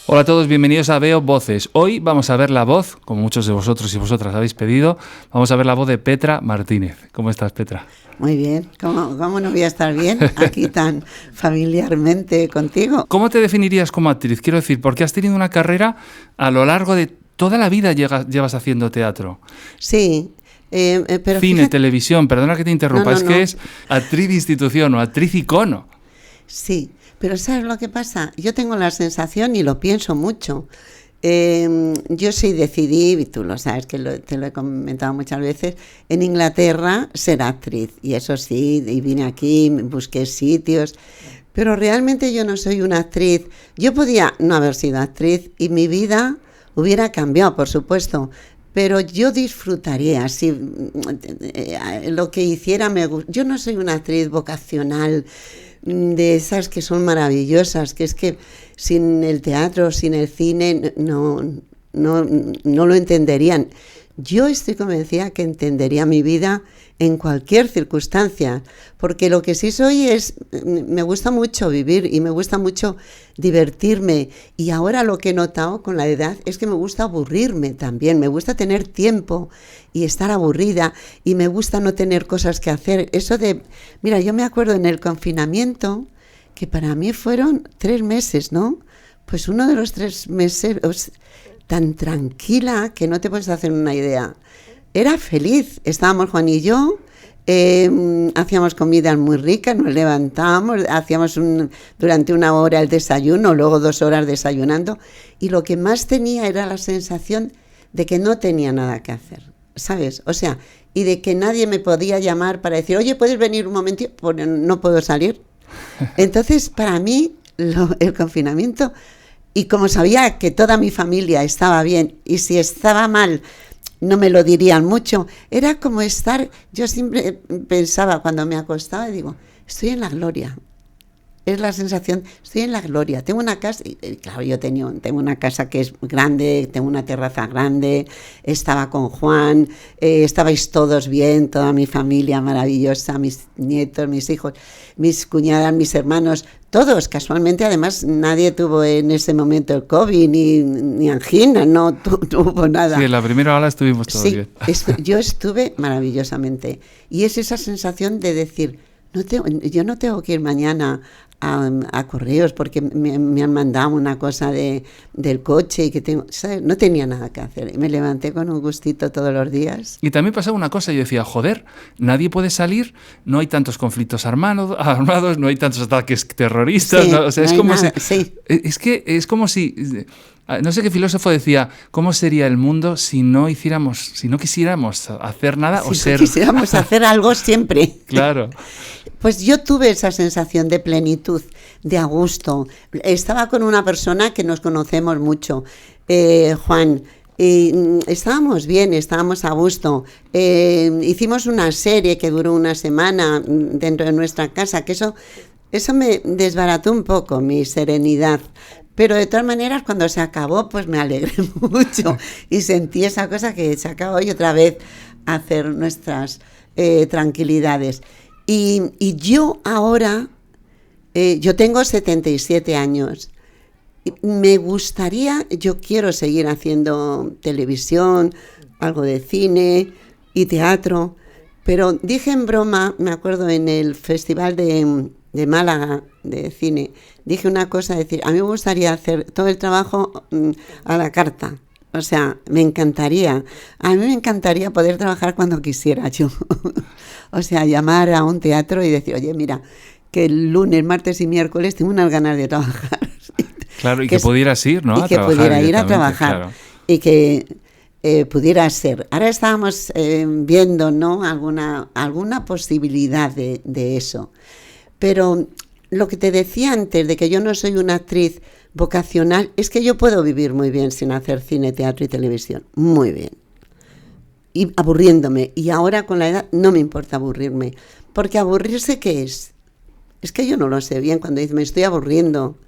Hola a todos, bienvenidos a Veo Voces. Hoy vamos a ver la voz, como muchos de vosotros y vosotras habéis pedido, vamos a ver la voz de Petra Martínez. ¿Cómo estás, Petra? Muy bien, ¿cómo no voy a estar bien aquí tan familiarmente contigo? ¿Cómo te definirías como actriz? Quiero decir, porque has tenido una carrera a lo largo de toda la vida llevas haciendo teatro. Sí, pero cine, fíjate, televisión, perdona que te interrumpa, No, es no. que es actriz de institución o actriz icono. sí, pero ¿sabes lo que pasa? Yo tengo la sensación y lo pienso mucho. Yo sí decidí, y tú lo sabes que te lo he comentado muchas veces, en Inglaterra ser actriz. Y eso sí, y vine aquí, busqué sitios. Pero realmente yo no soy una actriz. Yo podía no haber sido actriz y mi vida hubiera cambiado, por supuesto. Pero yo disfrutaría si lo que hiciera me gusta. Yo no soy una actriz vocacional de esas que son maravillosas, que es que sin el teatro, sin el cine, no lo entenderían. Yo estoy convencida que entendería mi vida en cualquier circunstancia, porque lo que sí soy es, me gusta mucho vivir y me gusta mucho divertirme, y ahora lo que he notado con la edad es que me gusta aburrirme también, me gusta tener tiempo y estar aburrida, y me gusta no tener cosas que hacer. Eso de, mira, yo me acuerdo en el confinamiento, que para mí fueron 3 meses, ¿no? Pues uno de los 3 meses, tan tranquila que no te puedes hacer una idea. Era feliz, estábamos Juan y yo, hacíamos comidas muy ricas, nos levantábamos, hacíamos durante 1 hora el desayuno, luego 2 horas desayunando, y lo que más tenía era la sensación de que no tenía nada que hacer, ¿sabes? O sea, y de que nadie me podía llamar para decir, oye, ¿puedes venir un momentito? Porque no puedo salir. Entonces, para mí, el confinamiento, y como sabía que toda mi familia estaba bien, y si estaba mal no me lo dirían mucho, era como estar, yo siempre pensaba cuando me acostaba, digo, estoy en la gloria. Es la sensación, estoy en la gloria. Tengo una casa, y claro, yo tengo una casa que es grande, tengo una terraza grande, estaba con Juan, estabais todos bien, toda mi familia maravillosa, mis nietos, mis hijos, mis cuñadas, mis hermanos, todos, casualmente, además nadie tuvo en ese momento el COVID, ni angina, no tuvo nada. Sí, en la primera ola estuvimos todos bien. Yo estuve maravillosamente, y es esa sensación de decir, yo no tengo que ir mañana a correos porque me han mandado una cosa del coche y que tengo, ¿sabes? No tenía nada que hacer y me levanté con un gustito todos los días. Y también pasaba una cosa, yo decía, joder, nadie puede salir, no hay tantos conflictos armados, no hay tantos ataques terroristas, Sí, ¿no? O sea, no es hay como nada, si, sí. es que es como si, no sé qué filósofo decía, ¿cómo sería el mundo si no quisiéramos hacer nada o Si ser? no quisiéramos hacer algo siempre. Claro. Pues yo tuve esa sensación de plenitud, de a gusto. Estaba con una persona que nos conocemos mucho, Juan, y estábamos bien, estábamos a gusto. Hicimos una serie que duró 1 semana dentro de nuestra casa, que eso me desbarató un poco mi serenidad. Pero de todas maneras, cuando se acabó, pues me alegré mucho y sentí esa cosa que se acabó, y otra vez hacer nuestras tranquilidades. Y yo ahora, yo tengo 77 años, me gustaría, yo quiero seguir haciendo televisión, algo de cine y teatro, pero dije en broma, me acuerdo en el Festival de Málaga de cine, dije una cosa, decir, a mí me gustaría hacer todo el trabajo a la carta. O sea, me encantaría. A mí me encantaría poder trabajar cuando quisiera yo. O sea, llamar a un teatro y decir, oye, mira, que el lunes, martes y miércoles tengo unas ganas de trabajar. Claro, y que pudieras ir, ¿no? Y que pudiera ir a trabajar. Claro. Y que pudiera ser. Ahora estábamos viendo, ¿no? Alguna posibilidad de eso. Pero lo que te decía antes, de que yo no soy una actriz vocacional, es que yo puedo vivir muy bien sin hacer cine, teatro y televisión, muy bien, y aburriéndome, y ahora con la edad no me importa aburrirme, porque aburrirse, ¿qué es? Es que yo no lo sé bien cuando dices, me estoy aburriendo,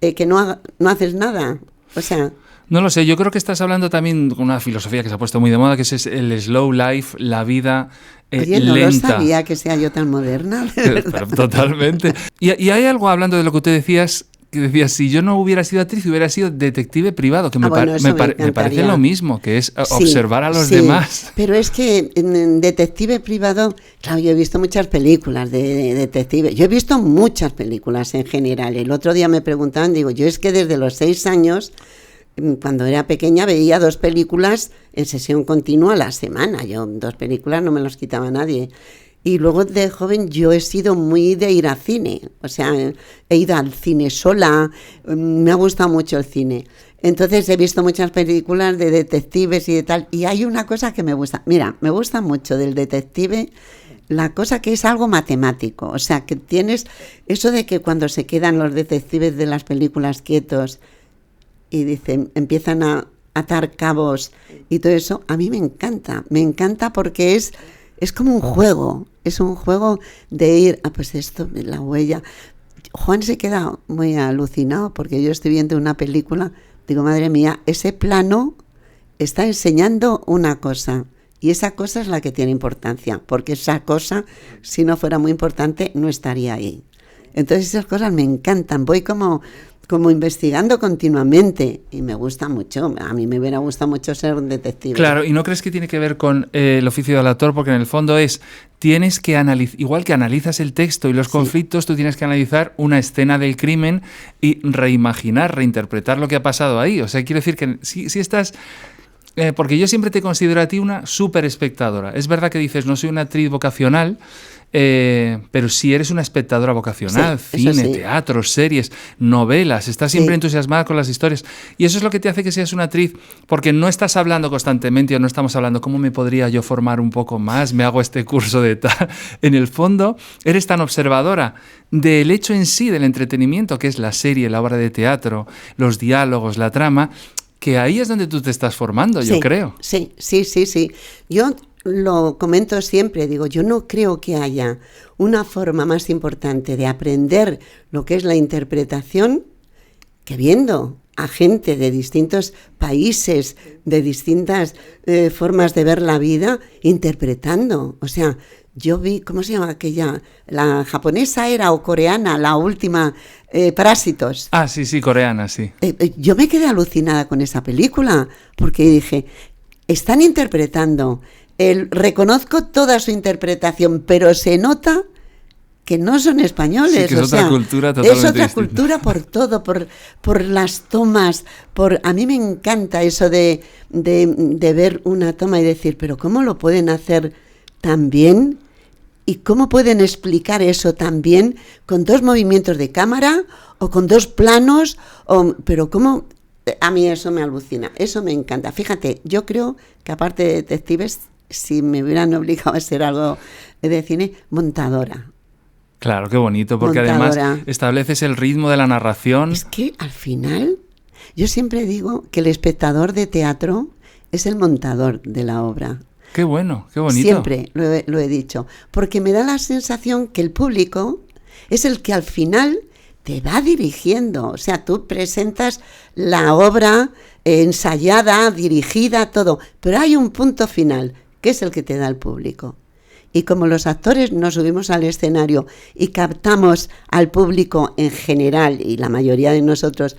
que no haces nada, o sea... No lo sé, yo creo que estás hablando también con una filosofía que se ha puesto muy de moda, que es el slow life, la vida Oye, no lenta. lo sabía que sea yo tan moderna, de verdad. Pero totalmente. Y hay algo, hablando de lo que tú decías, que decías, si yo no hubiera sido actriz, hubiera sido detective privado, que me parece lo mismo, que es observar a los demás. Pero es que en detective privado, claro, yo he visto muchas películas de detective, yo he visto muchas películas en general. El otro día me preguntaban, digo, yo es que desde los 6 años, cuando era pequeña, veía 2 películas en sesión continua a la semana. Yo 2 películas no me las quitaba nadie. Y luego de joven yo he sido muy de ir al cine, o sea, he ido al cine sola, me ha gustado mucho el cine. Entonces he visto muchas películas de detectives y de tal, y hay una cosa que me gusta. Mira, me gusta mucho del detective la cosa que es algo matemático, o sea, que tienes eso de que cuando se quedan los detectives de las películas quietos y dicen, empiezan a atar cabos y todo eso, a mí me encanta porque es como un juego, es un juego de ir, pues esto, la huella. Juan se queda muy alucinado porque yo estoy viendo una película, digo, madre mía, ese plano está enseñando una cosa y esa cosa es la que tiene importancia, porque esa cosa, si no fuera muy importante, no estaría ahí. Entonces esas cosas me encantan, voy como investigando continuamente y me gusta mucho. A mí me hubiera gustado mucho ser un detective. Claro, ¿y no crees que tiene que ver con el oficio del actor? Porque en el fondo tienes que analizar, igual que analizas el texto y los conflictos, tú tienes que analizar una escena del crimen y reimaginar, reinterpretar lo que ha pasado ahí. O sea, quiero decir que si estás... porque yo siempre te considero a ti una súper espectadora. Es verdad que dices, no soy una actriz vocacional, pero sí eres una espectadora vocacional, cine, teatro, series, novelas, estás siempre entusiasmada con las historias y eso es lo que te hace que seas una actriz, porque no estás hablando constantemente o no estamos hablando cómo me podría yo formar un poco más, me hago este curso de tal. En el fondo eres tan observadora del hecho en sí, del entretenimiento, que es la serie, la obra de teatro, los diálogos, la trama, que ahí es donde tú te estás formando, yo creo. Sí. Yo lo comento siempre, digo, yo no creo que haya una forma más importante de aprender lo que es la interpretación que viendo a gente de distintos países, de distintas formas de ver la vida, interpretando. O sea, yo vi, ¿cómo se llama aquella? La japonesa era o coreana, la última, Parásitos. Ah, sí, coreana, sí. Yo me quedé alucinada con esa película, porque dije, están interpretando, reconozco toda su interpretación, pero se nota que no son españoles. Sí, que es otra cultura totalmente es otra distinta. cultura por todo, por las tomas, a mí me encanta eso de ver una toma y decir, pero ¿cómo lo pueden hacer tan bien? ¿Y cómo pueden explicar eso tan bien con 2 movimientos de cámara o con 2 planos? Pero ¿cómo? A mí eso me alucina, eso me encanta. Fíjate, yo creo que aparte de detectives, si me hubieran obligado a hacer algo de cine, montadora. Claro, qué bonito, porque Montadora. Además estableces el ritmo de la narración. Es que al final, yo siempre digo que el espectador de teatro es el montador de la obra. Qué bueno, qué bonito. Siempre lo he dicho, porque me da la sensación que el público es el que al final te va dirigiendo. O sea, tú presentas la obra ensayada, dirigida, todo, pero hay un punto final, que es el que te da el público. Y como los actores nos subimos al escenario y captamos al público en general, y la mayoría de nosotros,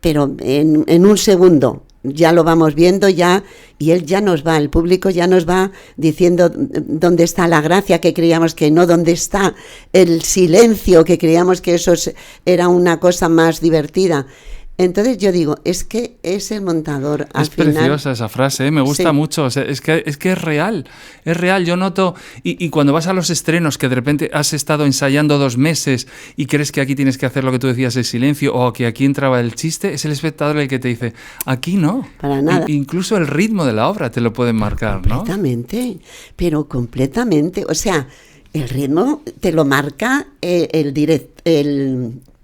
pero en un segundo, ya lo vamos viendo ya, y él ya nos va, el público ya nos va diciendo dónde está la gracia que creíamos que no, dónde está el silencio que creíamos que eso era una cosa más divertida. Entonces yo digo, es que es el montador al final. Es preciosa esa frase, me gusta mucho. O sea, es que es real, yo noto, y cuando vas a los estrenos que de repente has estado ensayando 2 meses y crees que aquí tienes que hacer lo que tú decías, el silencio, o que aquí entraba el chiste, es el espectador el que te dice, aquí no. Para nada. Incluso el ritmo de la obra te lo pueden marcar, ¿no? Completamente, pero completamente. O sea, el ritmo te lo marca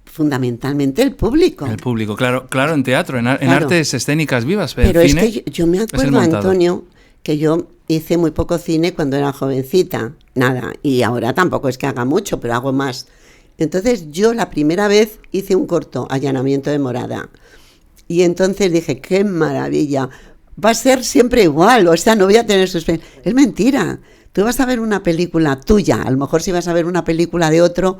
fundamentalmente el público. El público, claro, en teatro, en artes escénicas vivas. Pero cine, es que yo me acuerdo, Antonio, que yo hice muy poco cine cuando era jovencita, nada, y ahora tampoco es que haga mucho, pero hago más. Entonces yo la primera vez hice un corto, Allanamiento de morada, y entonces dije, qué maravilla, va a ser siempre igual, o sea, no voy a tener suspense. Es mentira, tú vas a ver una película tuya, a lo mejor si vas a ver una película de otro,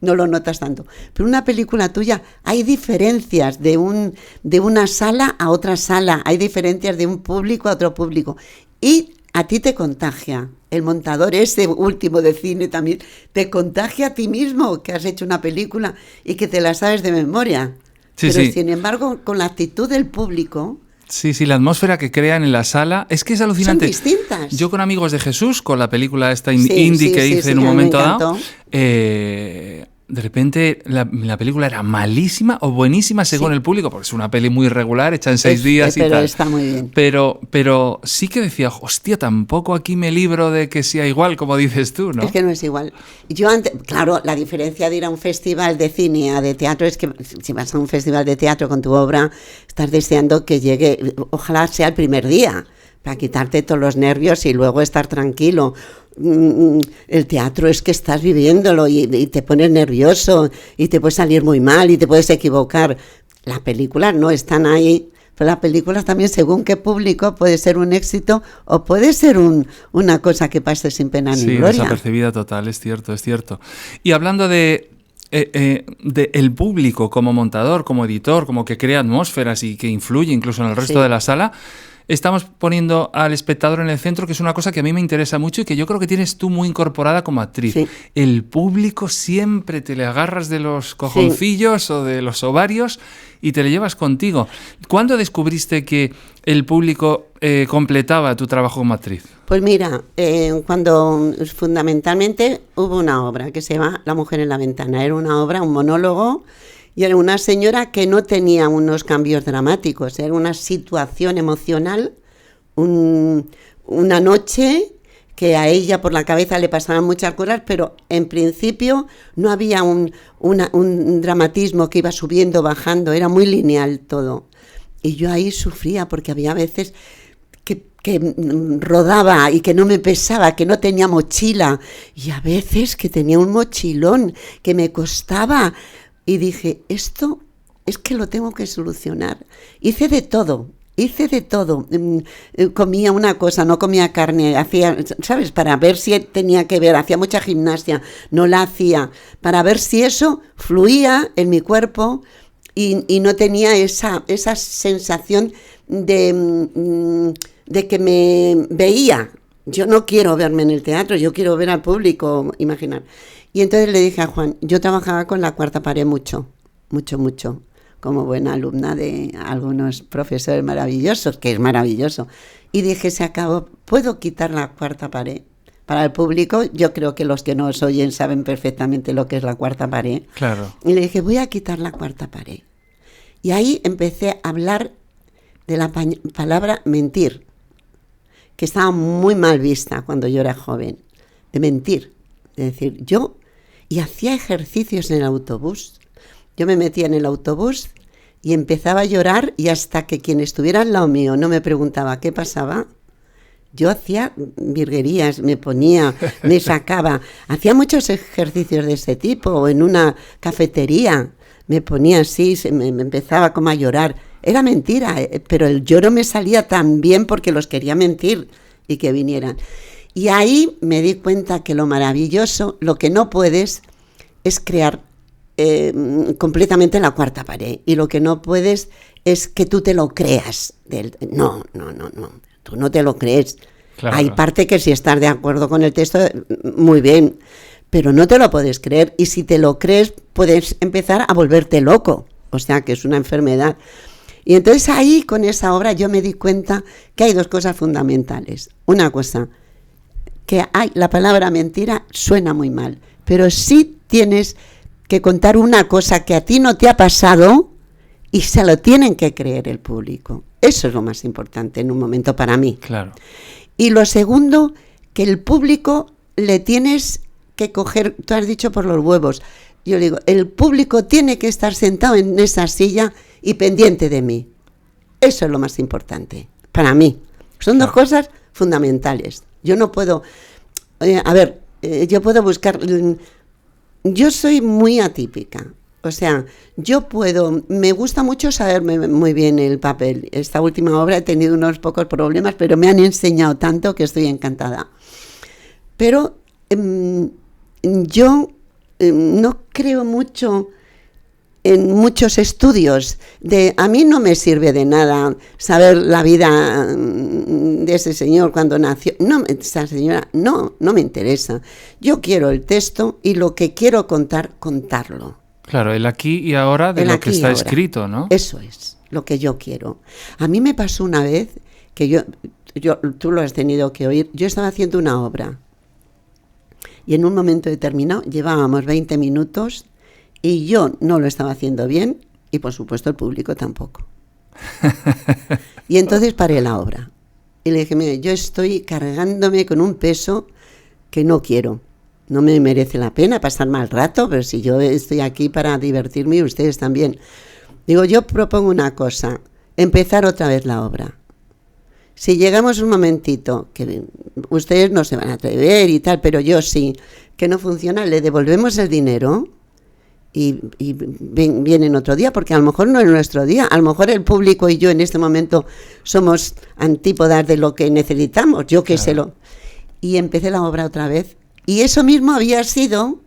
no lo notas tanto. Pero una película tuya, hay diferencias de una sala a otra sala, hay diferencias de un público a otro público. Y a ti te contagia. El montador ese último de cine también te contagia a ti mismo, que has hecho una película y que te la sabes de memoria. Sí, pero sí. sin embargo, con la actitud del público... Sí, sí, la atmósfera que crean en la sala es que es alucinante. Son distintas. Yo con Amigos de Jesús, con la película esta Sí, indie sí, que sí, hice sí, en un a mí me momento dado, encantó. de repente la película era malísima o buenísima según Sí. el público, porque es una peli muy regular, hecha en 6 días y pero tal. está muy bien. Pero sí que decía, hostia, tampoco aquí me libro de que sea igual, como dices tú, ¿no? Es que no es igual. Yo antes, claro, la diferencia de ir a un festival de cine a de teatro es que si vas a un festival de teatro con tu obra, estás deseando que llegue, ojalá sea el primer día, para quitarte todos los nervios y luego estar tranquilo. El teatro es que estás viviéndolo y te pones nervioso y te puede salir muy mal y te puedes equivocar. Las películas no están ahí. Pero las películas también, según qué público, puede ser un éxito o puede ser una cosa que pase sin pena ni gloria. Sí, desapercibida total, es cierto, es cierto. Y hablando de el público como montador, como editor, como que crea atmósferas y que influye incluso en el resto Sí. de la sala, estamos poniendo al espectador en el centro, que es una cosa que a mí me interesa mucho y que yo creo que tienes tú muy incorporada como actriz. Sí. El público siempre te le agarras de los cojoncillos o de los ovarios y te le llevas contigo. ¿Cuándo descubriste que el público completaba tu trabajo como actriz? Pues mira, cuando fundamentalmente hubo una obra que se llama La mujer en la ventana. Era una obra, un monólogo, y era una señora que no tenía unos cambios dramáticos, era una situación emocional, una noche que a ella por la cabeza le pasaban muchas cosas, pero en principio no había un dramatismo que iba subiendo, bajando, era muy lineal todo. Y yo ahí sufría porque había veces que rodaba y que no me pesaba, que no tenía mochila, y a veces que tenía un mochilón que me costaba. Y dije, esto es que lo tengo que solucionar. Hice de todo. Comía una cosa, no comía carne, hacía, ¿sabes? Para ver si tenía que ver, hacía mucha gimnasia, no la hacía, para ver si eso fluía en mi cuerpo y no tenía esa sensación de que me veía. Yo no quiero verme en el teatro, yo quiero ver al público, imaginar. Y entonces le dije a Juan, yo trabajaba con la cuarta pared mucho, como buena alumna de algunos profesores maravillosos, que es maravilloso. Y dije, se acabó, ¿puedo quitar la cuarta pared? Para el público, yo creo que los que nos oyen saben perfectamente lo que es la cuarta pared. Claro. Y le dije, voy a quitar la cuarta pared. Y ahí empecé a hablar de la palabra mentir, que estaba muy mal vista cuando yo era joven, de mentir. Es decir, y hacía ejercicios en el autobús. Yo me metía en el autobús y empezaba a llorar, y hasta que quien estuviera al lado mío no me preguntaba qué pasaba, yo hacía virguerías, me ponía, me sacaba. Hacía muchos ejercicios de ese tipo, o en una cafetería me ponía así, me empezaba como a llorar. Era mentira, pero el lloro me salía tan bien porque los quería mentir y que vinieran. Y ahí me di cuenta que lo maravilloso, lo que no puedes es crear completamente la cuarta pared. Y lo que no puedes es que tú te lo creas. No. Tú no te lo crees. Claro. Hay parte que si estás de acuerdo con el texto, muy bien, pero no te lo puedes creer. Y si te lo crees, puedes empezar a volverte loco. O sea, que es una enfermedad. Y entonces ahí, con esa obra, yo me di cuenta que hay dos cosas fundamentales. Una cosa, que la palabra mentira suena muy mal, pero sí tienes que contar una cosa que a ti no te ha pasado y se lo tienen que creer el público. Eso es lo más importante en un momento para mí. Claro. Y lo segundo, que el público le tienes que coger, tú has dicho por los huevos, yo digo, el público tiene que estar sentado en esa silla y pendiente de mí. Eso es lo más importante para mí. Son dos cosas fundamentales. Yo no puedo, yo puedo buscar, yo soy muy atípica, o sea, me gusta mucho saberme muy bien el papel. Esta última obra he tenido unos pocos problemas, pero me han enseñado tanto que estoy encantada. Pero yo no creo mucho en muchos estudios. A mí no me sirve de nada saber la vida de ese señor cuando nació. No, esa señora, no me interesa. Yo quiero el texto y lo que quiero contar, contarlo. Claro, el aquí y ahora de lo que está escrito, ¿no? Eso es lo que yo quiero. A mí me pasó una vez que tú lo has tenido que oír, yo estaba haciendo una obra y en un momento determinado llevábamos 20 minutos y yo no lo estaba haciendo bien y por supuesto el público tampoco. Y entonces paré la obra y le dije, mira, yo estoy cargándome con un peso que no quiero. No me merece la pena pasar mal rato, pero si yo estoy aquí para divertirme y ustedes también. Digo, yo propongo una cosa, empezar otra vez la obra. Si llegamos un momentito, que ustedes no se van a atrever y tal, pero yo sí, que no funciona, le devolvemos el dinero y vienen otro día, porque a lo mejor no es nuestro día, a lo mejor el público y yo en este momento somos antípodas de lo que necesitamos, yo qué sé lo. Y empecé la obra otra vez, y eso mismo había sido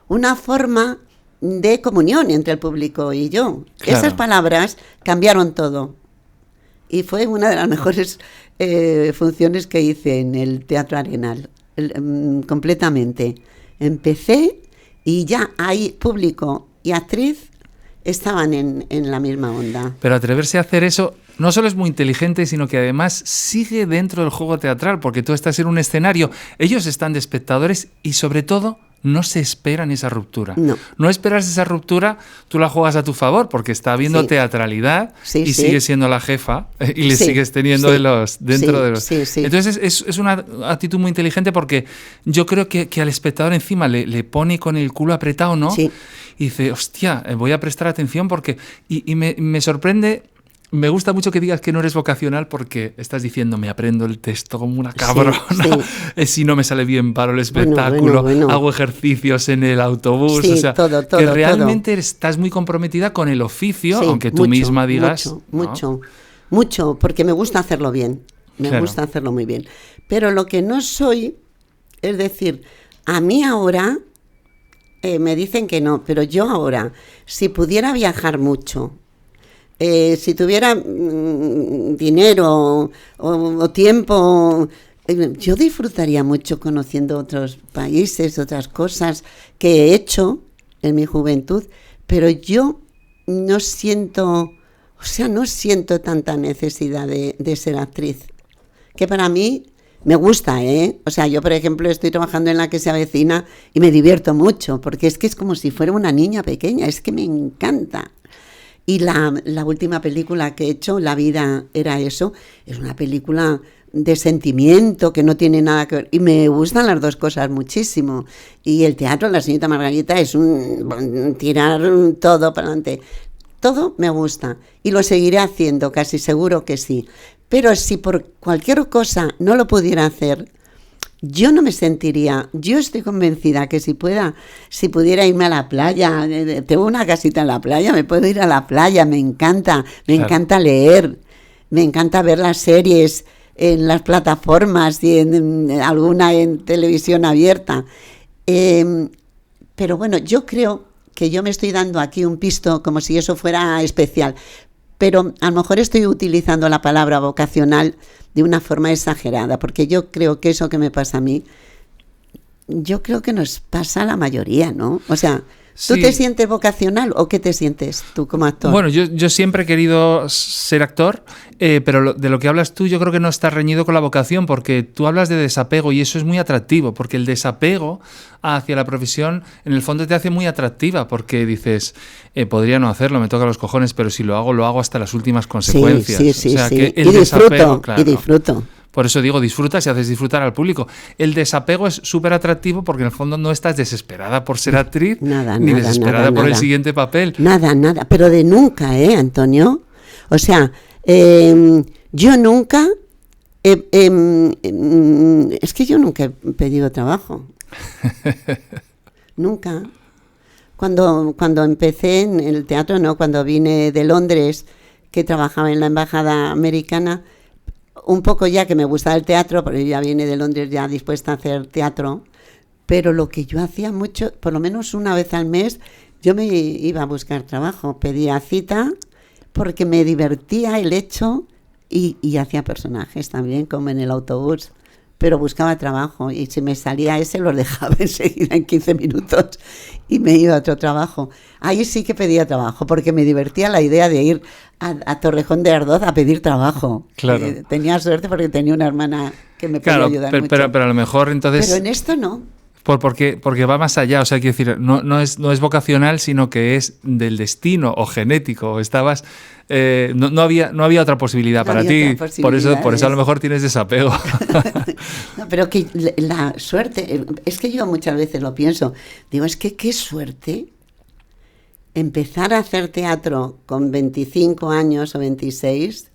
una forma de comunión entre el público y yo. Claro. Esas palabras cambiaron todo. Y fue una de las mejores funciones que hice en el Teatro Arenal, completamente. Empecé y ya ahí público y actriz estaban en la misma onda. Pero atreverse a hacer eso no solo es muy inteligente, sino que además sigue dentro del juego teatral, porque tú estás en un escenario, ellos están de espectadores y sobre todo no se esperan esa ruptura. No esperas esa ruptura, tú la juegas a tu favor, porque está habiendo teatralidad y sigues siendo la jefa y le sigues teniendo dentro de los... Entonces es una actitud muy inteligente, porque yo creo que al espectador encima le pone con el culo apretado, ¿no? Sí. Y dice, hostia, voy a prestar atención porque... Y me sorprende... Me gusta mucho que digas que no eres vocacional, porque estás diciendo, me aprendo el texto como una cabrona, si no me sale bien paro el espectáculo, bueno. Hago ejercicios en el autobús, o sea, todo, que realmente estás muy comprometida con el oficio, aunque tú misma digas... Mucho, porque me gusta hacerlo bien, me gusta hacerlo muy bien. Pero lo que no soy, es decir, a mí ahora me dicen que no, pero yo ahora, si pudiera viajar mucho... si tuviera dinero o tiempo, yo disfrutaría mucho conociendo otros países, otras cosas que he hecho en mi juventud, pero yo no siento tanta necesidad de ser actriz, que para mí me gusta, O sea, yo por ejemplo estoy trabajando en La que se avecina y me divierto mucho, porque es que es como si fuera una niña pequeña, es que me encanta. Y la última película que he hecho, La vida era eso, es una película de sentimiento que no tiene nada que ver. Y me gustan las dos cosas muchísimo. Y el teatro, La señorita Margarita, es un tirar todo para adelante. Todo me gusta. Y lo seguiré haciendo, casi seguro que sí. Pero si por cualquier cosa no lo pudiera hacer... Yo no me sentiría, yo estoy convencida que si pudiera irme a la playa, tengo una casita en la playa, me puedo ir a la playa, me encanta encanta leer, me encanta ver las series en las plataformas y alguna en televisión abierta. Pero bueno, yo creo que yo me estoy dando aquí un pisto como si eso fuera especial, pero a lo mejor estoy utilizando la palabra vocacional de una forma exagerada, porque yo creo que eso que me pasa a mí, yo creo que nos pasa a la mayoría, ¿no? O sea, ¿tú te sientes vocacional o qué te sientes tú como actor? Bueno, yo siempre he querido ser actor, pero de lo que hablas tú yo creo que no está reñido con la vocación, porque tú hablas de desapego y eso es muy atractivo, porque el desapego hacia la profesión en el fondo te hace muy atractiva, porque dices, podría no hacerlo, me toca los cojones, pero si lo hago hasta las últimas consecuencias. Sí, o sea, sí. Que el disfruto. Por eso digo, disfrutas y haces disfrutar al público. El desapego es súper atractivo porque en el fondo no estás desesperada por ser actriz, ni desesperada por el siguiente papel. Nada, pero de nunca, Antonio? O sea, yo nunca... es que yo nunca he pedido trabajo. Nunca. Cuando empecé en el teatro, no, cuando vine de Londres, que trabajaba en la embajada americana, un poco ya que me gustaba el teatro, porque yo ya vine de Londres ya dispuesta a hacer teatro, Pero lo que yo hacía mucho, por lo menos una vez al mes, yo me iba a buscar trabajo, pedía cita, porque me divertía el hecho y hacía personajes también, como en el autobús. Pero buscaba trabajo y si me salía ese los dejaba enseguida en 15 minutos y me iba a otro trabajo. Ahí sí que pedía trabajo porque me divertía la idea de ir a Torrejón de Ardoz a pedir trabajo. Claro. Tenía suerte porque tenía una hermana que me podía ayudar mucho. Pero a lo mejor entonces... Pero en esto no. Porque va más allá, o sea, quiero decir, no es vocacional, sino que es del destino o genético. Estabas, no había otra posibilidad para ti, por eso a lo mejor tienes desapego. No, pero que la suerte, es que yo muchas veces lo pienso, digo, es que qué suerte empezar a hacer teatro con 25 años o 26,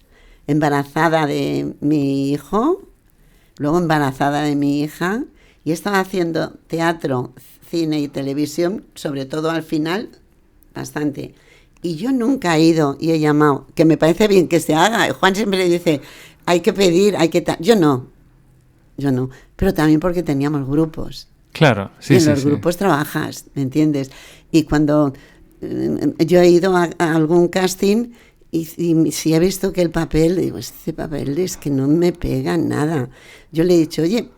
embarazada de mi hijo, luego embarazada de mi hija. Y estaba haciendo teatro, cine y televisión, sobre todo al final, bastante. Y yo nunca he ido y he llamado, que me parece bien que se haga. Juan siempre dice, hay que pedir, hay que... Yo no. Pero también porque teníamos grupos. Claro, sí, y en sí. los grupos trabajas, ¿me entiendes? Y cuando yo he ido a algún casting y si he visto que el papel, digo, este papel es que no me pega nada. Yo le he dicho, oye...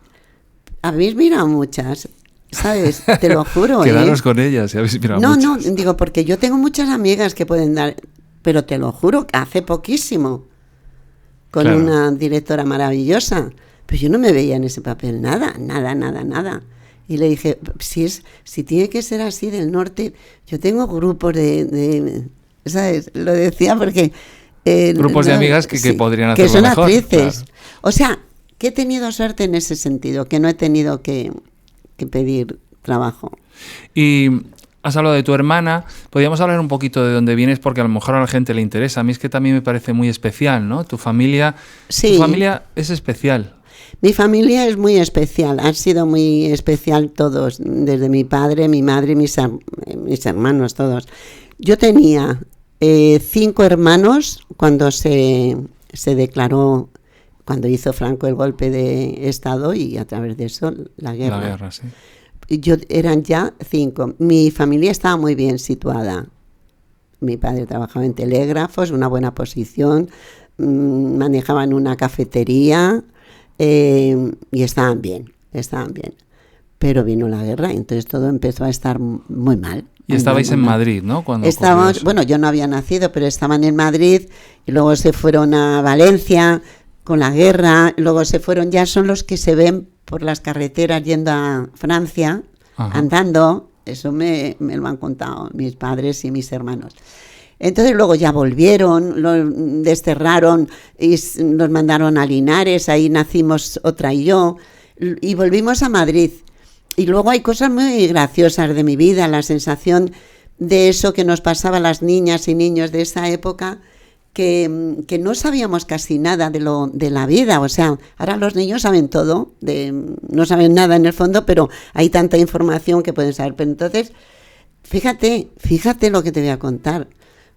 Habéis mirado muchas, ¿sabes? Te lo juro. Quedaros con ellas, si habéis mirado muchas. No, digo, porque yo tengo muchas amigas que pueden dar, pero te lo juro, hace poquísimo, con una directora maravillosa, pero yo no me veía en ese papel nada. Y le dije, si tiene que ser así del norte, yo tengo grupos de ¿sabes? Lo decía porque... grupos de amigas que podrían hacerlo mejor. Que son mejor, actrices. Claro. O sea... que he tenido suerte en ese sentido, que no he tenido que pedir trabajo. Y has hablado de tu hermana, podríamos hablar un poquito de dónde vienes, porque a lo mejor a la gente le interesa. A mí es que también me parece muy especial, ¿no? Tu familia es especial. Mi familia es muy especial, han sido muy especial todos, desde mi padre, mi madre y mis hermanos, todos. Yo tenía 5 hermanos cuando se declaró... cuando hizo Franco el golpe de Estado y a través de eso la guerra. La guerra, sí. Eran ya 5. Mi familia estaba muy bien situada. Mi padre trabajaba en telégrafos, una buena posición, manejaban una cafetería y estaban bien. Pero vino la guerra y entonces todo empezó a estar muy mal. Y estabais en Madrid, ¿no? Bueno, yo no había nacido, pero estaban en Madrid y luego se fueron a Valencia... con la guerra, luego se fueron, ya son los que se ven por las carreteras yendo a Francia, Ajá. andando, eso me lo han contado mis padres y mis hermanos. Entonces luego ya volvieron, lo desterraron y nos mandaron a Linares, ahí nacimos otra y yo, y volvimos a Madrid. Y luego hay cosas muy graciosas de mi vida, la sensación de eso que nos pasaba a las niñas y niños de esa época, que no sabíamos casi nada de la vida. O sea, ahora los niños saben todo, no saben nada en el fondo, pero hay tanta información que pueden saber. Pero entonces, fíjate lo que te voy a contar.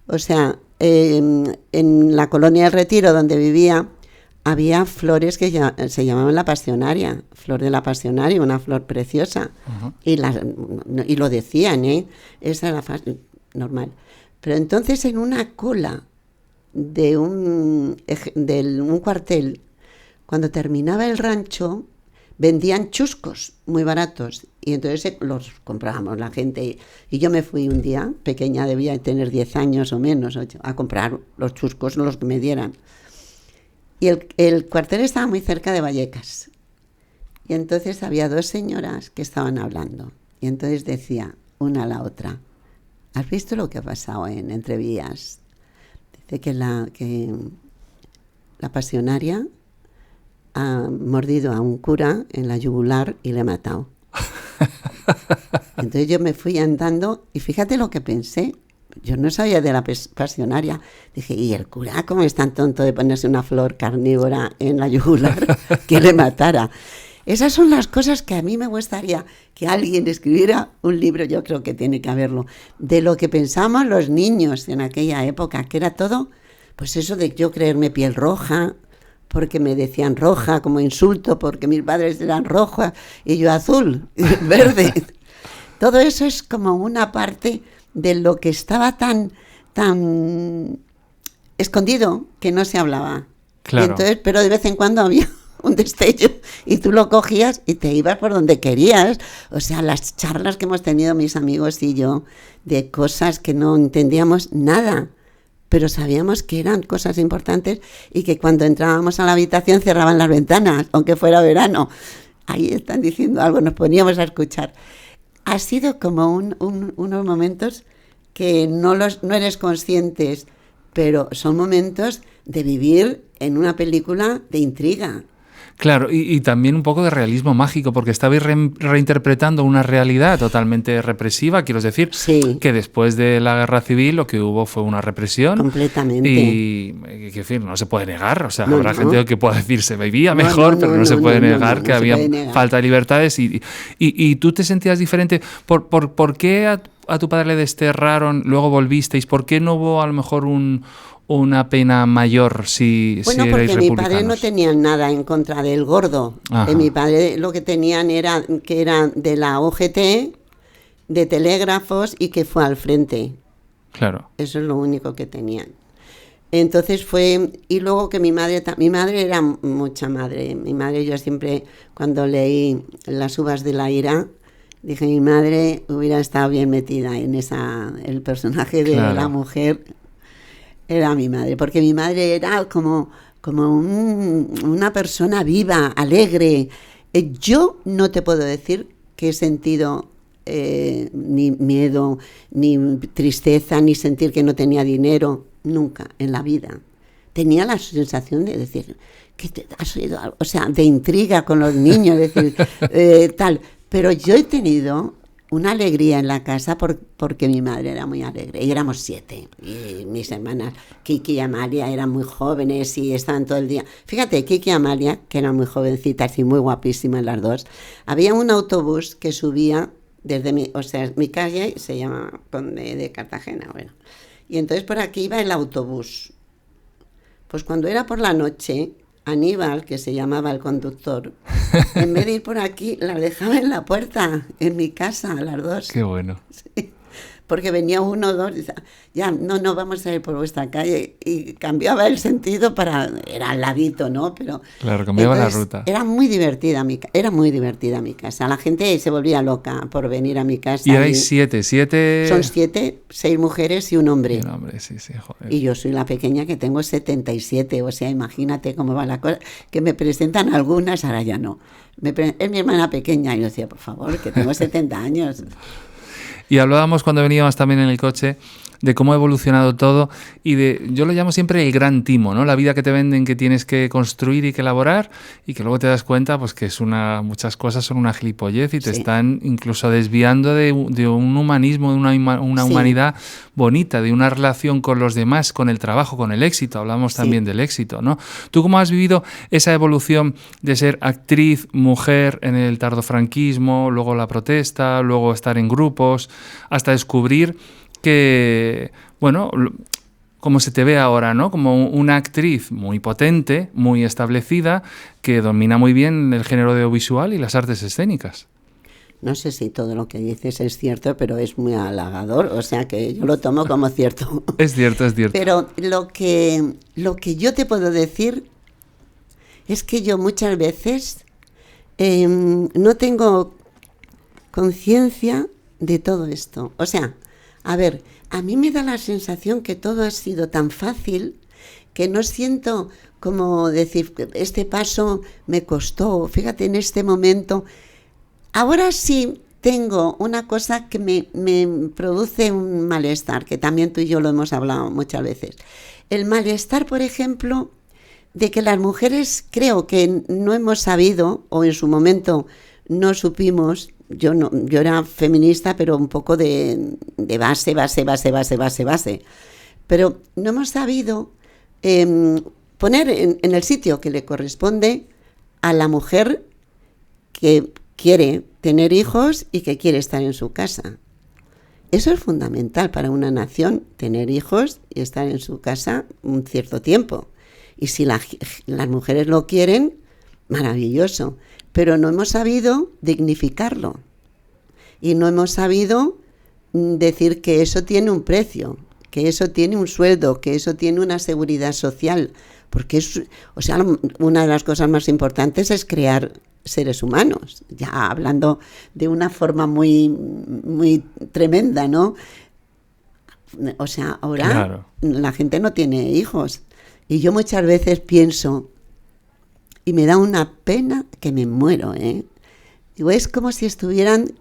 O sea, en la colonia del Retiro donde vivía, había flores que se llamaban la pasionaria, flor de la pasionaria, una flor preciosa. Uh-huh. Y lo decían, esa era normal. Pero entonces en una cola de un cuartel, cuando terminaba el rancho, vendían chuscos muy baratos y entonces los comprábamos la gente. Y yo me fui un día, pequeña, debía tener 10 años o menos, 8, a comprar los chuscos, los que me dieran. Y el cuartel estaba muy cerca de Vallecas. Y entonces había 2 señoras que estaban hablando. Y entonces decía una a la otra, ¿has visto lo que ha pasado en Entrevías? De que la pasionaria ha mordido a un cura en la yugular y le ha matado. Entonces yo me fui andando y fíjate lo que pensé. Yo no sabía de la pasionaria. Dije, ¿y el cura cómo es tan tonto de ponerse una flor carnívora en la yugular que le matara? Esas son las cosas que a mí me gustaría que alguien escribiera un libro, yo creo que tiene que haberlo, de lo que pensamos los niños en aquella época, que era todo, pues eso de yo creerme piel roja, porque me decían roja como insulto, porque mis padres eran roja y yo azul, verde. Todo eso es como una parte de lo que estaba tan escondido que no se hablaba. Claro. Y entonces, pero de vez en cuando había un destello y tú lo cogías y te ibas por donde querías. O sea, las charlas que hemos tenido mis amigos y yo de cosas que no entendíamos nada, pero sabíamos que eran cosas importantes y que cuando entrábamos a la habitación cerraban las ventanas, aunque fuera verano. Ahí están diciendo algo, nos poníamos a escuchar. Ha sido como unos momentos que no eres conscientes, pero son momentos de vivir en una película de intriga. Claro, y también un poco de realismo mágico, porque estabais reinterpretando una realidad totalmente represiva, quiero decir, sí, que después de la guerra civil lo que hubo fue una represión. Completamente. Y, quiero decir, no se puede negar, o sea, No, habrá no. gente que pueda decir se vivía mejor, pero no se puede negar que había falta de libertades. Y tú te sentías diferente. ¿Por qué a tu padre le desterraron, luego volvisteis? ¿Por qué no hubo a lo mejor una pena mayor si Bueno, erais porque mi republicanos? padre no tenía nada en contra del gordo. Mi padre lo que tenían era que era de la UGT, de telégrafos y que fue al frente. Claro. Eso es lo único que tenían. Entonces fue, y luego que mi madre era mucha madre. Mi madre, yo siempre, cuando leí Las uvas de la ira, dije, mi madre hubiera estado bien metida en el personaje de la mujer. Era mi madre, porque mi madre era como una persona viva, alegre. Yo no te puedo decir que he sentido ni miedo, ni tristeza, ni sentir que no tenía dinero, nunca en la vida. Tenía la sensación de decir, ¿qué te has oído algo? O sea, de intriga con los niños, decir, tal. Pero yo he tenido una alegría en la casa porque mi madre era muy alegre. Y éramos 7. Y mis hermanas, Kiki y Amalia, eran muy jóvenes y estaban todo el día. Fíjate, Kiki y Amalia, que eran muy jovencitas y muy guapísimas las dos, había un autobús que subía desde mi calle se llama Conde de Cartagena, bueno. Y entonces por aquí iba el autobús. Pues cuando era por la noche, Aníbal, que se llamaba el conductor, en vez de ir por aquí, las dejaba en la puerta, en mi casa, a las 2. Qué bueno. Sí, porque venía 1 o 2 y decía, ya, no vamos a ir por vuestra calle. Y cambiaba el sentido era al ladito, ¿no? Pero claro, cambiaba la ruta. Era muy divertida mi casa. La gente se volvía loca por venir a mi casa. Y erais 7. Son 7, 6 mujeres y un hombre. Y un hombre, sí, joder. Y yo soy la pequeña que tengo 77, o sea, imagínate cómo va la cosa. Que me presentan algunas, ahora ya no. Es mi hermana pequeña. Y yo decía, por favor, que tengo 70 años. Y hablábamos cuando veníamos también en el coche de cómo ha evolucionado todo y yo lo llamo siempre el gran timo, ¿no? La vida que te venden que tienes que construir y que elaborar y que luego te das cuenta pues que muchas cosas son una gilipollez y te están incluso desviando de un humanismo, de una humanidad bonita, de una relación con los demás, con el trabajo, con el éxito. Hablamos también del éxito, ¿no? ¿Tú cómo has vivido esa evolución de ser actriz, mujer en el tardofranquismo, luego la protesta, luego estar en grupos, hasta descubrir que, bueno, como se te ve ahora, ¿no? Como una actriz muy potente, muy establecida, que domina muy bien el género audiovisual y las artes escénicas? No sé si todo lo que dices es cierto, pero es muy halagador, o sea que yo lo tomo como cierto. Es cierto. Pero lo que yo te puedo decir es que yo muchas veces no tengo conciencia de todo esto. O sea, a ver, a mí me da la sensación que todo ha sido tan fácil que no siento como decir, este paso me costó, fíjate en este momento. Ahora sí tengo una cosa que me produce un malestar, que también tú y yo lo hemos hablado muchas veces. El malestar, por ejemplo, de que las mujeres creo que no hemos sabido, o en su momento no supimos. Yo era feminista, pero un poco de base. Pero no hemos sabido poner en el sitio que le corresponde a la mujer que quiere tener hijos y que quiere estar en su casa. Eso es fundamental para una nación, tener hijos y estar en su casa un cierto tiempo. Y si las mujeres lo quieren, maravilloso. Pero no hemos sabido dignificarlo. Y no hemos sabido decir que eso tiene un precio, que eso tiene un sueldo, que eso tiene una seguridad social. Porque una de las cosas más importantes es crear seres humanos, ya hablando de una forma muy, muy tremenda, ¿no? O sea, ahora claro, la gente no tiene hijos. Y yo muchas veces pienso, y me da una pena que me muero, ¿eh? Digo, es como si estuvieran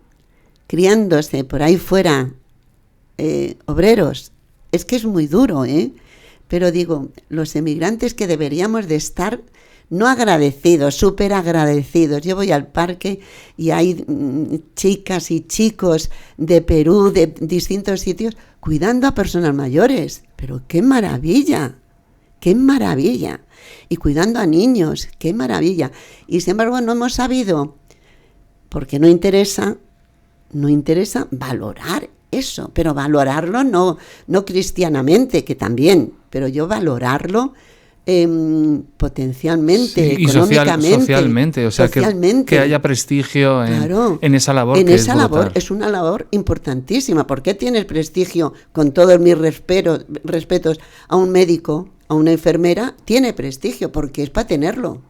criándose por ahí fuera obreros. Es que es muy duro, ¿eh? Pero digo, los emigrantes que deberíamos de estar no agradecidos, súper agradecidos. Yo voy al parque y hay chicas y chicos de Perú, de distintos sitios, cuidando a personas mayores. Pero ¡qué maravilla! ¡Qué maravilla! Y cuidando a niños, ¡qué maravilla! Y sin embargo no hemos sabido, porque no interesa valorar eso, pero valorarlo no cristianamente, que también, pero yo valorarlo potencialmente, sí, económicamente, socialmente, o sea, socialmente. Que haya prestigio en esa labor. En esa labor es una labor importantísima. ¿Por qué tienes prestigio? Con todos mis respetos a un médico, a una enfermera, tiene prestigio porque es para tenerlo.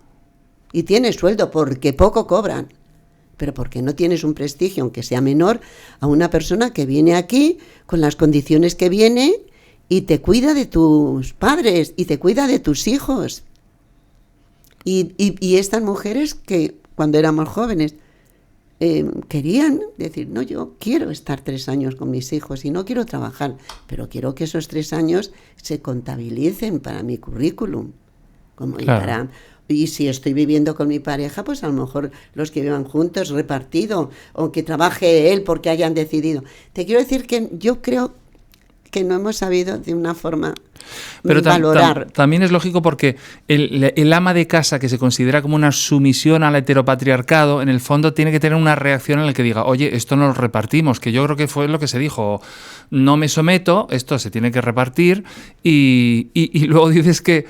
Y tiene sueldo porque poco cobran. Pero porque no tienes un prestigio, aunque sea menor, a una persona que viene aquí con las condiciones que viene y te cuida de tus padres y te cuida de tus hijos. Y estas mujeres que cuando éramos jóvenes querían decir, no, yo quiero estar 3 años con mis hijos y no quiero trabajar, pero quiero que esos 3 años se contabilicen para mi currículum. Claro. Y si estoy viviendo con mi pareja, pues a lo mejor los que vivan juntos, repartido, o que trabaje él porque hayan decidido. Te quiero decir que yo creo que no hemos sabido de una forma valorar. También es lógico porque el ama de casa que se considera como una sumisión al heteropatriarcado, en el fondo tiene que tener una reacción en la que diga, oye, esto no lo repartimos, que yo creo que fue lo que se dijo, no me someto, esto se tiene que repartir, y luego dices que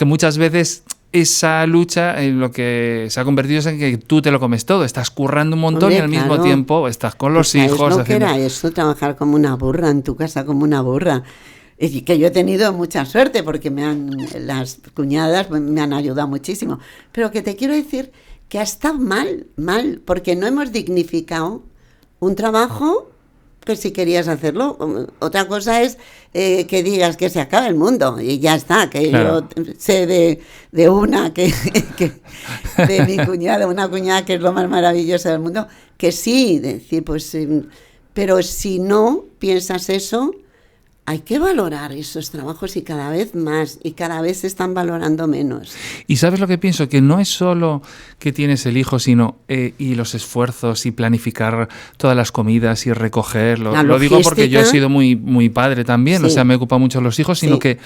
muchas veces esa lucha en lo que se ha convertido es en que tú te lo comes todo, estás currando un montón. Hombre, y al mismo tiempo estás con los hijos. ¿No que era eso? Trabajar como una burra en tu casa, como una burra. Y que yo he tenido mucha suerte porque las cuñadas me han ayudado muchísimo. Pero que te quiero decir que ha estado mal, porque no hemos dignificado un trabajo que si querías hacerlo. Otra cosa es que digas que se acaba el mundo y ya está, que claro. Yo sé de una que de mi cuñada, una cuñada que es lo más maravilloso del mundo, que sí, decir, pues, pero si no piensas eso, hay que valorar esos trabajos y cada vez más, y cada vez se están valorando menos. Y ¿sabes lo que pienso? Que no es solo que tienes el hijo, sino y los esfuerzos y planificar todas las comidas y recogerlo. Lo digo porque yo he sido muy, muy padre también, sí. O sea, me ocupa mucho los hijos, sino sí.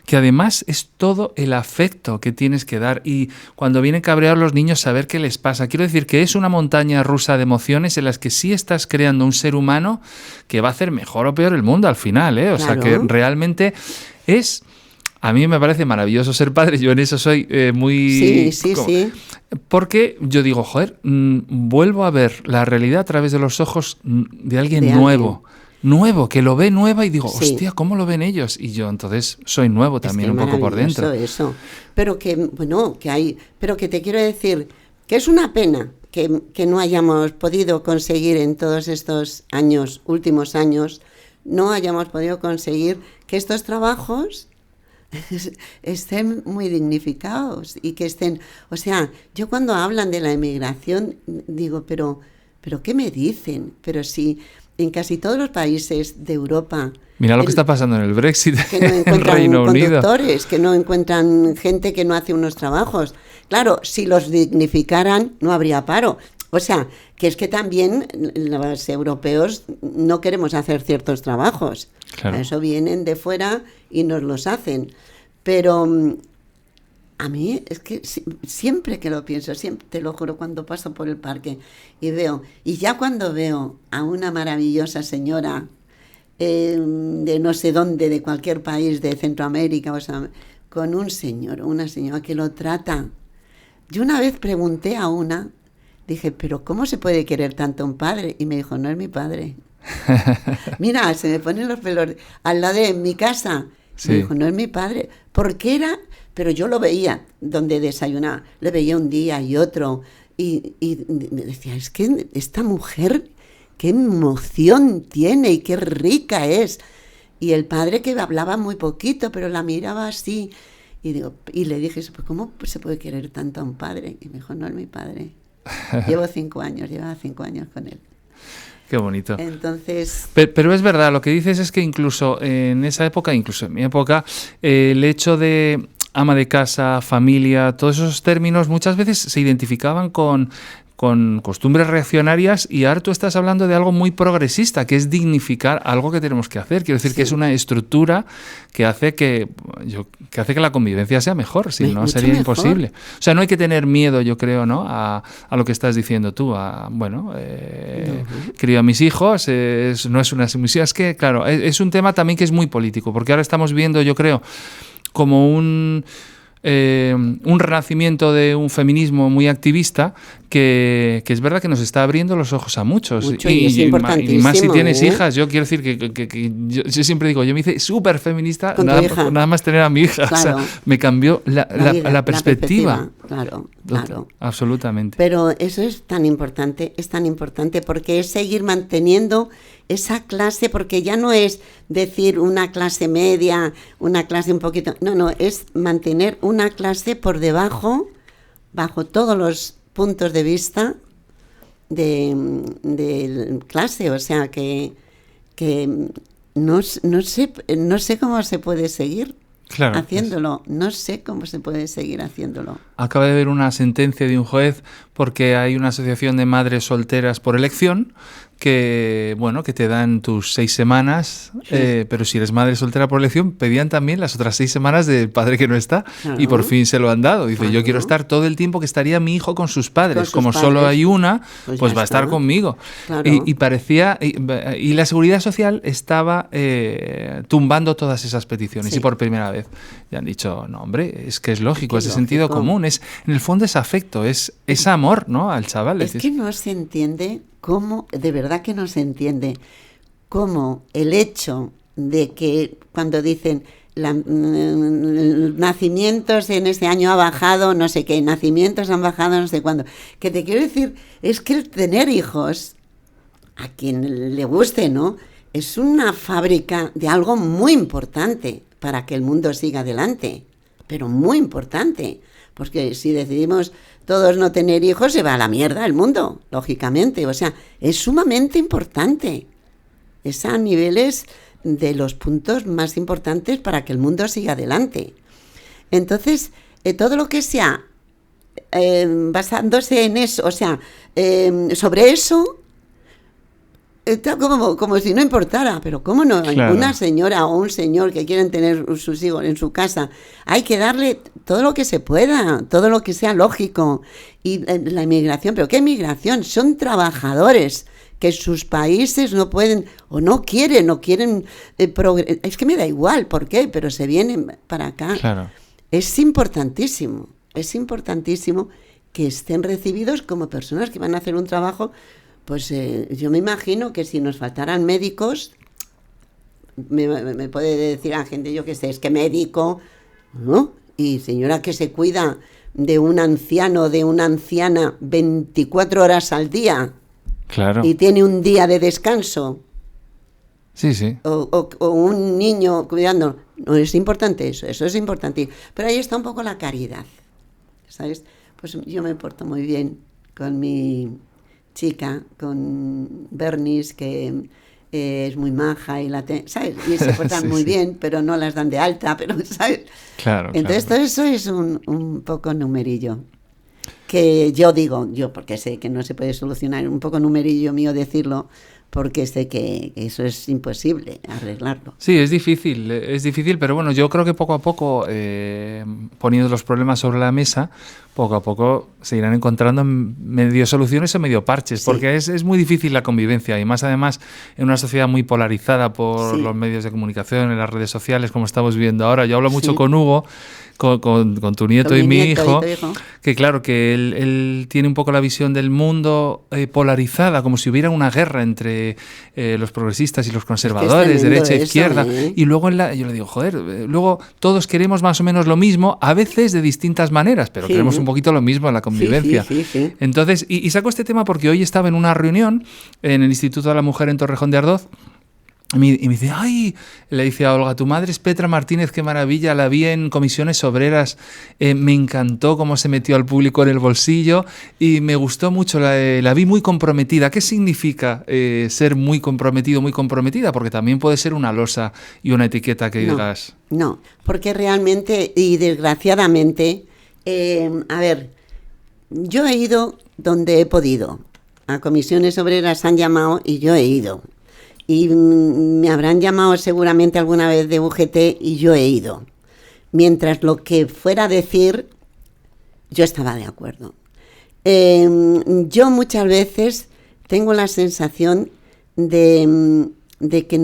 que además es todo el afecto que tienes que dar y cuando vienen cabreados los niños saber qué les pasa. Quiero decir que es una montaña rusa de emociones en las que sí estás creando un ser humano que va a hacer mejor o peor el mundo al final, ¿eh? O sea, que realmente es... A mí me parece maravilloso ser padre, yo en eso soy muy... Sí. Porque yo digo, joder, vuelvo a ver la realidad a través de los ojos de alguien nuevo, que lo ve nueva y digo, sí. Hostia, ¿cómo lo ven ellos? Y yo entonces soy nuevo también un poco por dentro. Eso. Pero que, bueno, que hay... Pero que te quiero decir que es una pena que no hayamos podido conseguir en todos estos últimos años, no hayamos podido conseguir que estos trabajos estén muy dignificados y que estén... O sea, yo cuando hablan de la emigración digo, pero ¿qué me dicen? Pero si en casi todos los países de Europa... Mira lo que está pasando en el Brexit, que no encuentran Reino conductores, Unido. Que no encuentran gente que no hace unos trabajos. Claro, si los dignificaran no habría paro. O sea, que es que también los europeos no queremos hacer ciertos trabajos. Claro. Eso vienen de fuera y nos los hacen. Pero a mí es que siempre que lo pienso, siempre te lo juro, cuando paso por el parque y ya cuando veo a una maravillosa señora de no sé dónde, de cualquier país de Centroamérica, o sea, con un señor o una señora que lo trata. Yo una vez pregunté a una, dije, pero ¿cómo se puede querer tanto a un padre? Y me dijo, no es mi padre. Mira, se me ponen los pelos al lado de mi casa. Sí. Me dijo, no es mi padre. Porque era, pero yo lo veía donde desayunaba, le veía un día y otro. Y me decía, es que esta mujer, qué emoción tiene y qué rica es. Y el padre que hablaba muy poquito, pero la miraba así. Y le dije, pues ¿cómo se puede querer tanto a un padre? Y me dijo, no es mi padre. Llevaba 5 años con él. Qué bonito. Entonces... Pero es verdad, lo que dices es que incluso en esa época, incluso en mi época, el hecho de ama de casa, familia, todos esos términos muchas veces se identificaban con costumbres reaccionarias, y ahora tú estás hablando de algo muy progresista, que es dignificar algo que tenemos que hacer. Quiero decir, que es una estructura que hace que la convivencia sea mejor, si no sería imposible. O sea, no hay que tener miedo, yo creo, ¿no? a lo que estás diciendo tú. Crío a mis hijos, no es una sumisión. Es que, claro, es un tema también que es muy político, porque ahora estamos viendo, yo creo, como un renacimiento de un feminismo muy activista que es verdad que nos está abriendo los ojos a muchos. Y más si tienes hijas. Yo quiero decir que yo siempre digo, yo me hice súper feminista nada más tener a mi hija. Claro. O sea, me cambió la perspectiva. Claro. Absolutamente. Pero eso es tan importante porque es seguir manteniendo esa clase, porque ya no es decir una clase media, una clase un poquito... No, es mantener una clase por debajo, bajo todos los puntos de vista de clase. O sea, que no sé cómo se puede seguir haciéndolo. No sé cómo se puede seguir haciéndolo. Acaba de haber una sentencia de un juez porque hay una asociación de madres solteras por elección que te dan tus 6 semanas, pero si eres madre soltera por elección, pedían también las otras 6 semanas del padre que no está, y por fin se lo han dado. Dice, yo quiero estar todo el tiempo que estaría mi hijo con sus padres. Como solo hay una, pues va a estar conmigo. Claro. Y parecía, y la Seguridad Social estaba tumbando todas esas peticiones, y por primera vez ya han dicho, no hombre, es que es lógico, es de sentido común, en el fondo es afecto, es amor, ¿no?, al chaval. Es que no se entiende cómo, de verdad que no se entiende cómo el hecho de que cuando dicen nacimientos en este año ha bajado, no sé qué, nacimientos han bajado no sé cuándo, que te quiero decir, es que el tener hijos, a quien le guste, ¿no?, es una fábrica de algo muy importante para que el mundo siga adelante, pero muy importante, porque si decidimos todos no tener hijos, se va a la mierda el mundo, lógicamente. O sea, es sumamente importante. Es a niveles de los puntos más importantes para que el mundo siga adelante. Entonces, todo lo que sea basándose en eso, o sea, sobre eso, está como si no importara. Pero ¿cómo no? Claro. Una señora o un señor que quieren tener sus hijos en su casa, hay que darle todo lo que se pueda, todo lo que sea lógico. Y la inmigración, ¿pero qué inmigración? Son trabajadores que sus países no pueden o no quieren es que me da igual por qué, pero se vienen para acá. Claro. Es importantísimo que estén recibidos como personas que van a hacer un trabajo. Pues yo me imagino que si nos faltaran médicos, me puede decir a gente, yo qué sé, es que médico, ¿no? Y señora que se cuida de un anciano, de una anciana 24 horas al día. Claro. Y tiene un día de descanso. Sí, sí. O un niño cuidando. No es importante eso es importante. Pero ahí está un poco la caridad, ¿sabes? Pues yo me porto muy bien con mi chica, con Bernice, que es muy maja y ¿sabes? Y se portan muy bien, pero no las dan de alta, pero ¿sabes? Claro. Entonces todo eso es un poco numerillo. Que yo digo, porque sé que no se puede solucionar, un poco numerillo mío decirlo, porque sé que eso es imposible arreglarlo. Sí, es difícil, pero bueno, yo creo que poco a poco, poniendo los problemas sobre la mesa, poco a poco se irán encontrando medio soluciones o medio parches, porque es muy difícil la convivencia, y más además en una sociedad muy polarizada por los medios de comunicación, en las redes sociales, como estamos viviendo ahora. Yo hablo mucho con Hugo, con tu nieto y mi hijo, que claro, que él tiene un poco la visión del mundo polarizada, como si hubiera una guerra entre los progresistas y los conservadores, derecha e izquierda, y luego yo le digo, joder, luego todos queremos más o menos lo mismo, a veces de distintas maneras, pero queremos un poquito lo mismo en la convivencia. Sí. Entonces, y saco este tema porque hoy estaba en una reunión en el Instituto de la Mujer en Torrejón de Ardoz. Y me dice, ¡ay! Le dice a Olga, tu madre es Petra Martínez, qué maravilla, la vi en Comisiones Obreras, me encantó cómo se metió al público en el bolsillo y me gustó mucho, la vi muy comprometida. ¿Qué significa ser muy comprometido, muy comprometida? Porque también puede ser una losa y una etiqueta que digas... No, porque realmente y desgraciadamente, a ver, yo he ido donde he podido. A Comisiones Obreras han llamado y yo he ido. Y me habrán llamado seguramente alguna vez de UGT y yo he ido. Mientras lo que fuera a decir, yo estaba de acuerdo. Yo muchas veces tengo la sensación de que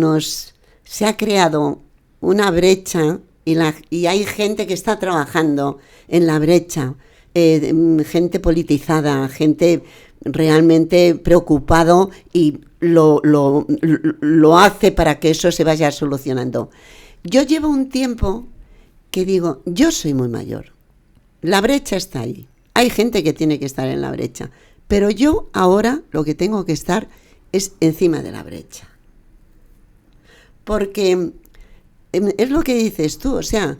se ha creado una brecha y hay gente que está trabajando en la brecha, gente politizada, gente realmente preocupado y lo hace para que eso se vaya solucionando. Yo llevo un tiempo que digo, yo soy muy mayor, la brecha está ahí, hay gente que tiene que estar en la brecha, pero yo ahora lo que tengo que estar es encima de la brecha, porque es lo que dices tú, o sea,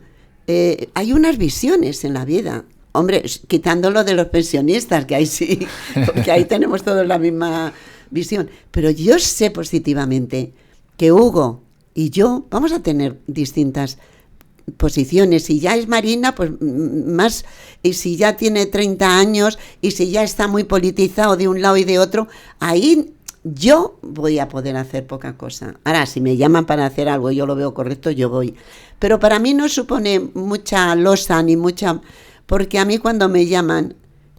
hay unas visiones en la vida. Hombre, quitándolo de los pensionistas, que ahí sí, porque ahí tenemos todos la misma visión. Pero yo sé positivamente que Hugo y yo vamos a tener distintas posiciones. Si ya es Marina, pues más, y si ya tiene 30 años, y si ya está muy politizado de un lado y de otro, ahí yo voy a poder hacer poca cosa. Ahora, si me llaman para hacer algo y yo lo veo correcto, yo voy. Pero para mí no supone mucha losa ni mucha... Porque a mí cuando me llaman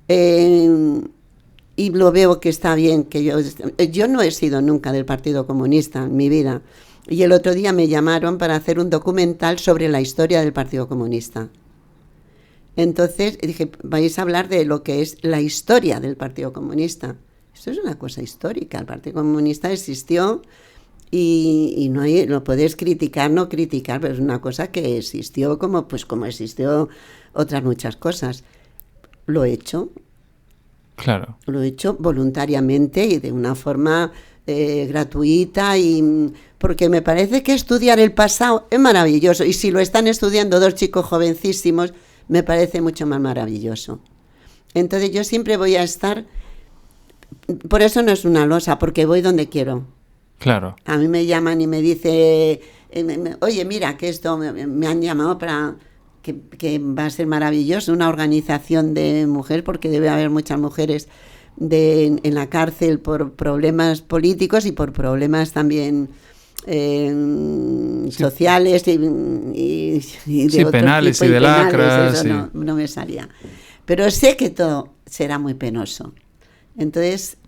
y lo veo que está bien, que yo no he sido nunca del Partido Comunista en mi vida, y el otro día me llamaron para hacer un documental sobre la historia del Partido Comunista. Entonces dije, vais a hablar de lo que es la historia del Partido Comunista. Esto es una cosa histórica, el Partido Comunista existió y no hay, lo podéis criticar, no criticar, pero es una cosa que existió como existió otras muchas cosas. Lo he hecho. Claro. Lo he hecho voluntariamente y de una forma gratuita, y porque me parece que estudiar el pasado es maravilloso, y si lo están estudiando dos chicos jovencísimos, me parece mucho más maravilloso. Entonces yo siempre voy a estar, por eso no es una losa, porque voy donde quiero. Claro. A mí me llaman y me dice, oye, mira, que esto me han llamado para... Que va a ser maravilloso, una organización de mujeres, porque debe haber muchas mujeres en la cárcel por problemas políticos y por problemas también sociales y de otro penales tipo, y de lacras. Eso no me salía. Pero sé que todo será muy penoso. Entonces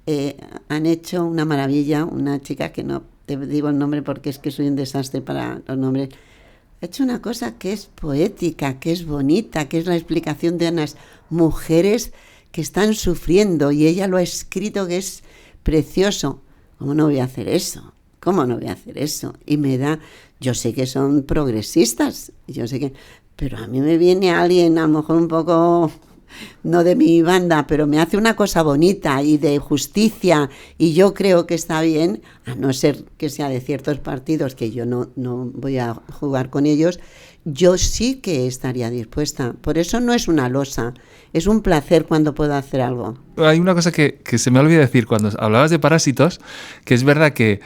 han hecho una maravilla, una chica que no te digo el nombre porque es que soy un desastre para los nombres. Ha hecho una cosa que es poética, que es bonita, que es la explicación de unas mujeres que están sufriendo, y ella lo ha escrito, que es precioso. ¿Cómo no voy a hacer eso? ¿Cómo no voy a hacer eso? Y me da, yo sé que son progresistas, pero a mí me viene alguien a lo mejor un poco, no de mi banda, pero me hace una cosa bonita y de justicia, y yo creo que está bien, a no ser que sea de ciertos partidos que yo no voy a jugar con ellos, yo sí que estaría dispuesta. Por eso no es una losa, es un placer cuando puedo hacer algo. Hay una cosa que se me olvidó decir cuando hablabas de Parásitos, que es verdad que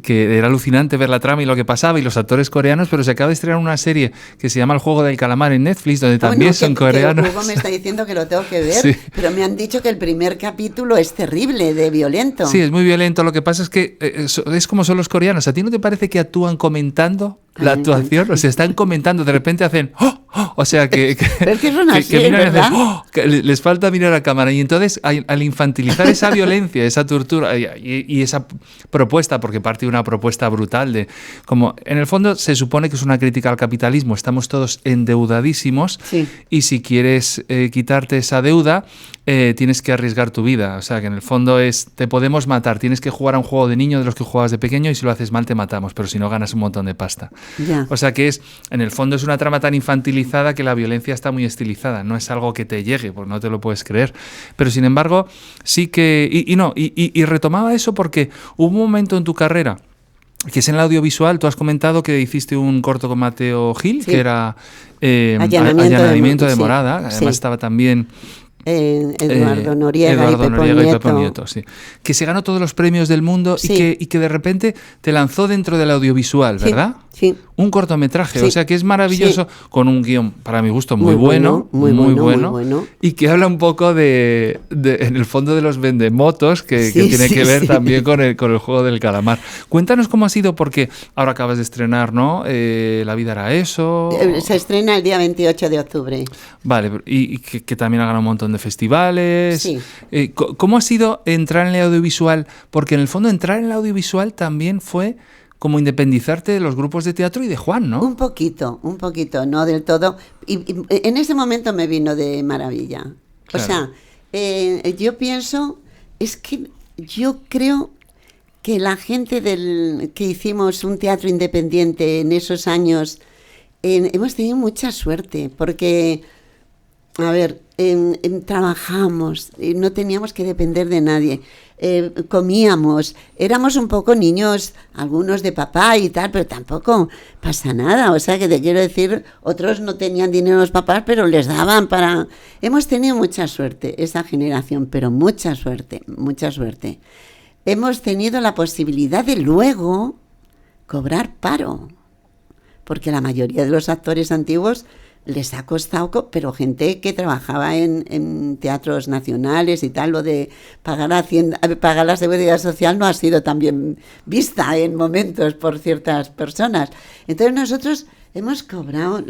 era alucinante ver la trama y lo que pasaba y los actores coreanos, pero se acaba de estrenar una serie que se llama El Juego del Calamar en Netflix, donde también son coreanos. Que Hugo me está diciendo que lo tengo que ver, sí. Pero me han dicho que el primer capítulo es terrible, de violento. Sí, es muy violento. Lo que pasa es que es como son los coreanos. ¿A ti no te parece que actúan comentando la actuación? O sea, están comentando, de repente hacen ¡oh! O sea, Pero es que son así, que miran y ¿verdad? hacen, ¡oh! Que les falta mirar a cámara. Y entonces, al infantilizar esa violencia, esa tortura y esa propuesta, porque parte de una propuesta brutal de... Como, en el fondo, se supone que es una crítica al capitalismo. Estamos todos endeudadísimos Sí. y si quieres quitarte esa deuda, tienes que arriesgar tu vida. O sea, que en el fondo te podemos matar. Tienes que jugar a un juego de niño de los que jugabas de pequeño y si lo haces mal te matamos, pero si no ganas un montón de pasta. Ya. O sea que en el fondo es una trama tan infantilizada que la violencia está muy estilizada. No es algo que te llegue, porque no te lo puedes creer. Pero sin embargo, sí que... Y retomaba eso porque hubo un momento en tu carrera que es en el audiovisual. Tú has comentado que hiciste un corto con Mateo Gil, Sí. que era Allanamiento de sí, morada. Además sí. estaba también... Eduardo Noriega Eduardo y Noriega y Pepo Nieto. Nieto, sí. Que se ganó todos los premios del mundo Sí. y que de repente te lanzó dentro del audiovisual, ¿verdad? Sí. Un cortometraje, Sí. o sea que es maravilloso, con un guión, para mi gusto, muy Muy bueno, bueno, muy bueno. y que habla un poco en el fondo, de los vendemotos, que Sí, tiene sí, que ver sí. también con el juego del calamar. Cuéntanos cómo ha sido, porque ahora acabas de estrenar, ¿no? La vida era eso. Se estrena el día 28 de octubre. Vale, y que también ha ganado un montón de festivales. Sí. ¿Cómo ha sido entrar en el audiovisual? Porque en el fondo entrar en el audiovisual también fue como independizarte de los grupos de teatro y de Juan, ¿no? Un poquito, no del todo. Y en ese momento me vino de maravilla. Claro. O sea, yo pienso, es que yo creo que la gente que hicimos un teatro independiente en esos años, hemos tenido mucha suerte, porque, a ver, trabajamos, no teníamos que depender de nadie, comíamos, éramos un poco niños, algunos de papá y tal, pero tampoco pasa nada. O sea, que te quiero decir, otros no tenían dinero los papás, pero les daban para... Hemos tenido mucha suerte, esa generación, pero mucha suerte, mucha suerte. Hemos tenido la posibilidad de luego cobrar paro, porque la mayoría de los actores antiguos les ha costado, pero gente que trabajaba en teatros nacionales y tal, lo de pagar la seguridad social no ha sido tan bien vista en momentos por ciertas personas. Entonces nosotros hemos cobrado,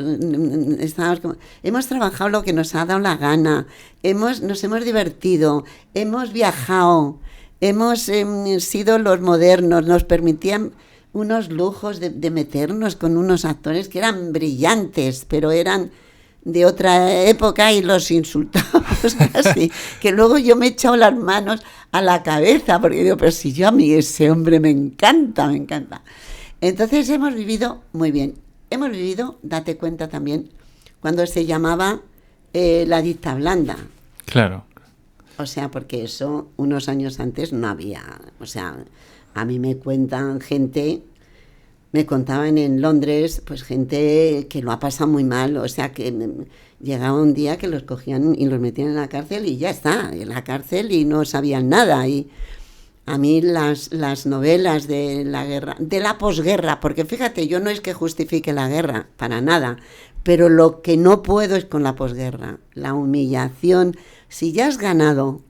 hemos trabajado lo que nos ha dado la gana, nos hemos divertido, hemos viajado, hemos sido los modernos, nos permitían unos lujos de meternos con unos actores que eran brillantes, pero eran de otra época y los insultábamos así, que luego yo me he echado las manos a la cabeza, porque digo, pero si yo a mí ese hombre me encanta. Entonces hemos vivido muy bien. Hemos vivido, date cuenta también, cuando se llamaba la dicta blanda. Claro. O sea, porque eso unos años antes no había. O sea, a mí me cuentan me contaban en Londres, pues gente que lo ha pasado muy mal. O sea, que llegaba un día que los cogían y los metían en la cárcel y ya está, en la cárcel y no sabían nada. Y a mí las novelas de la guerra, de la posguerra, porque fíjate, yo no es que justifique la guerra, para nada, pero lo que no puedo es con la posguerra, la humillación. Si ya has ganado,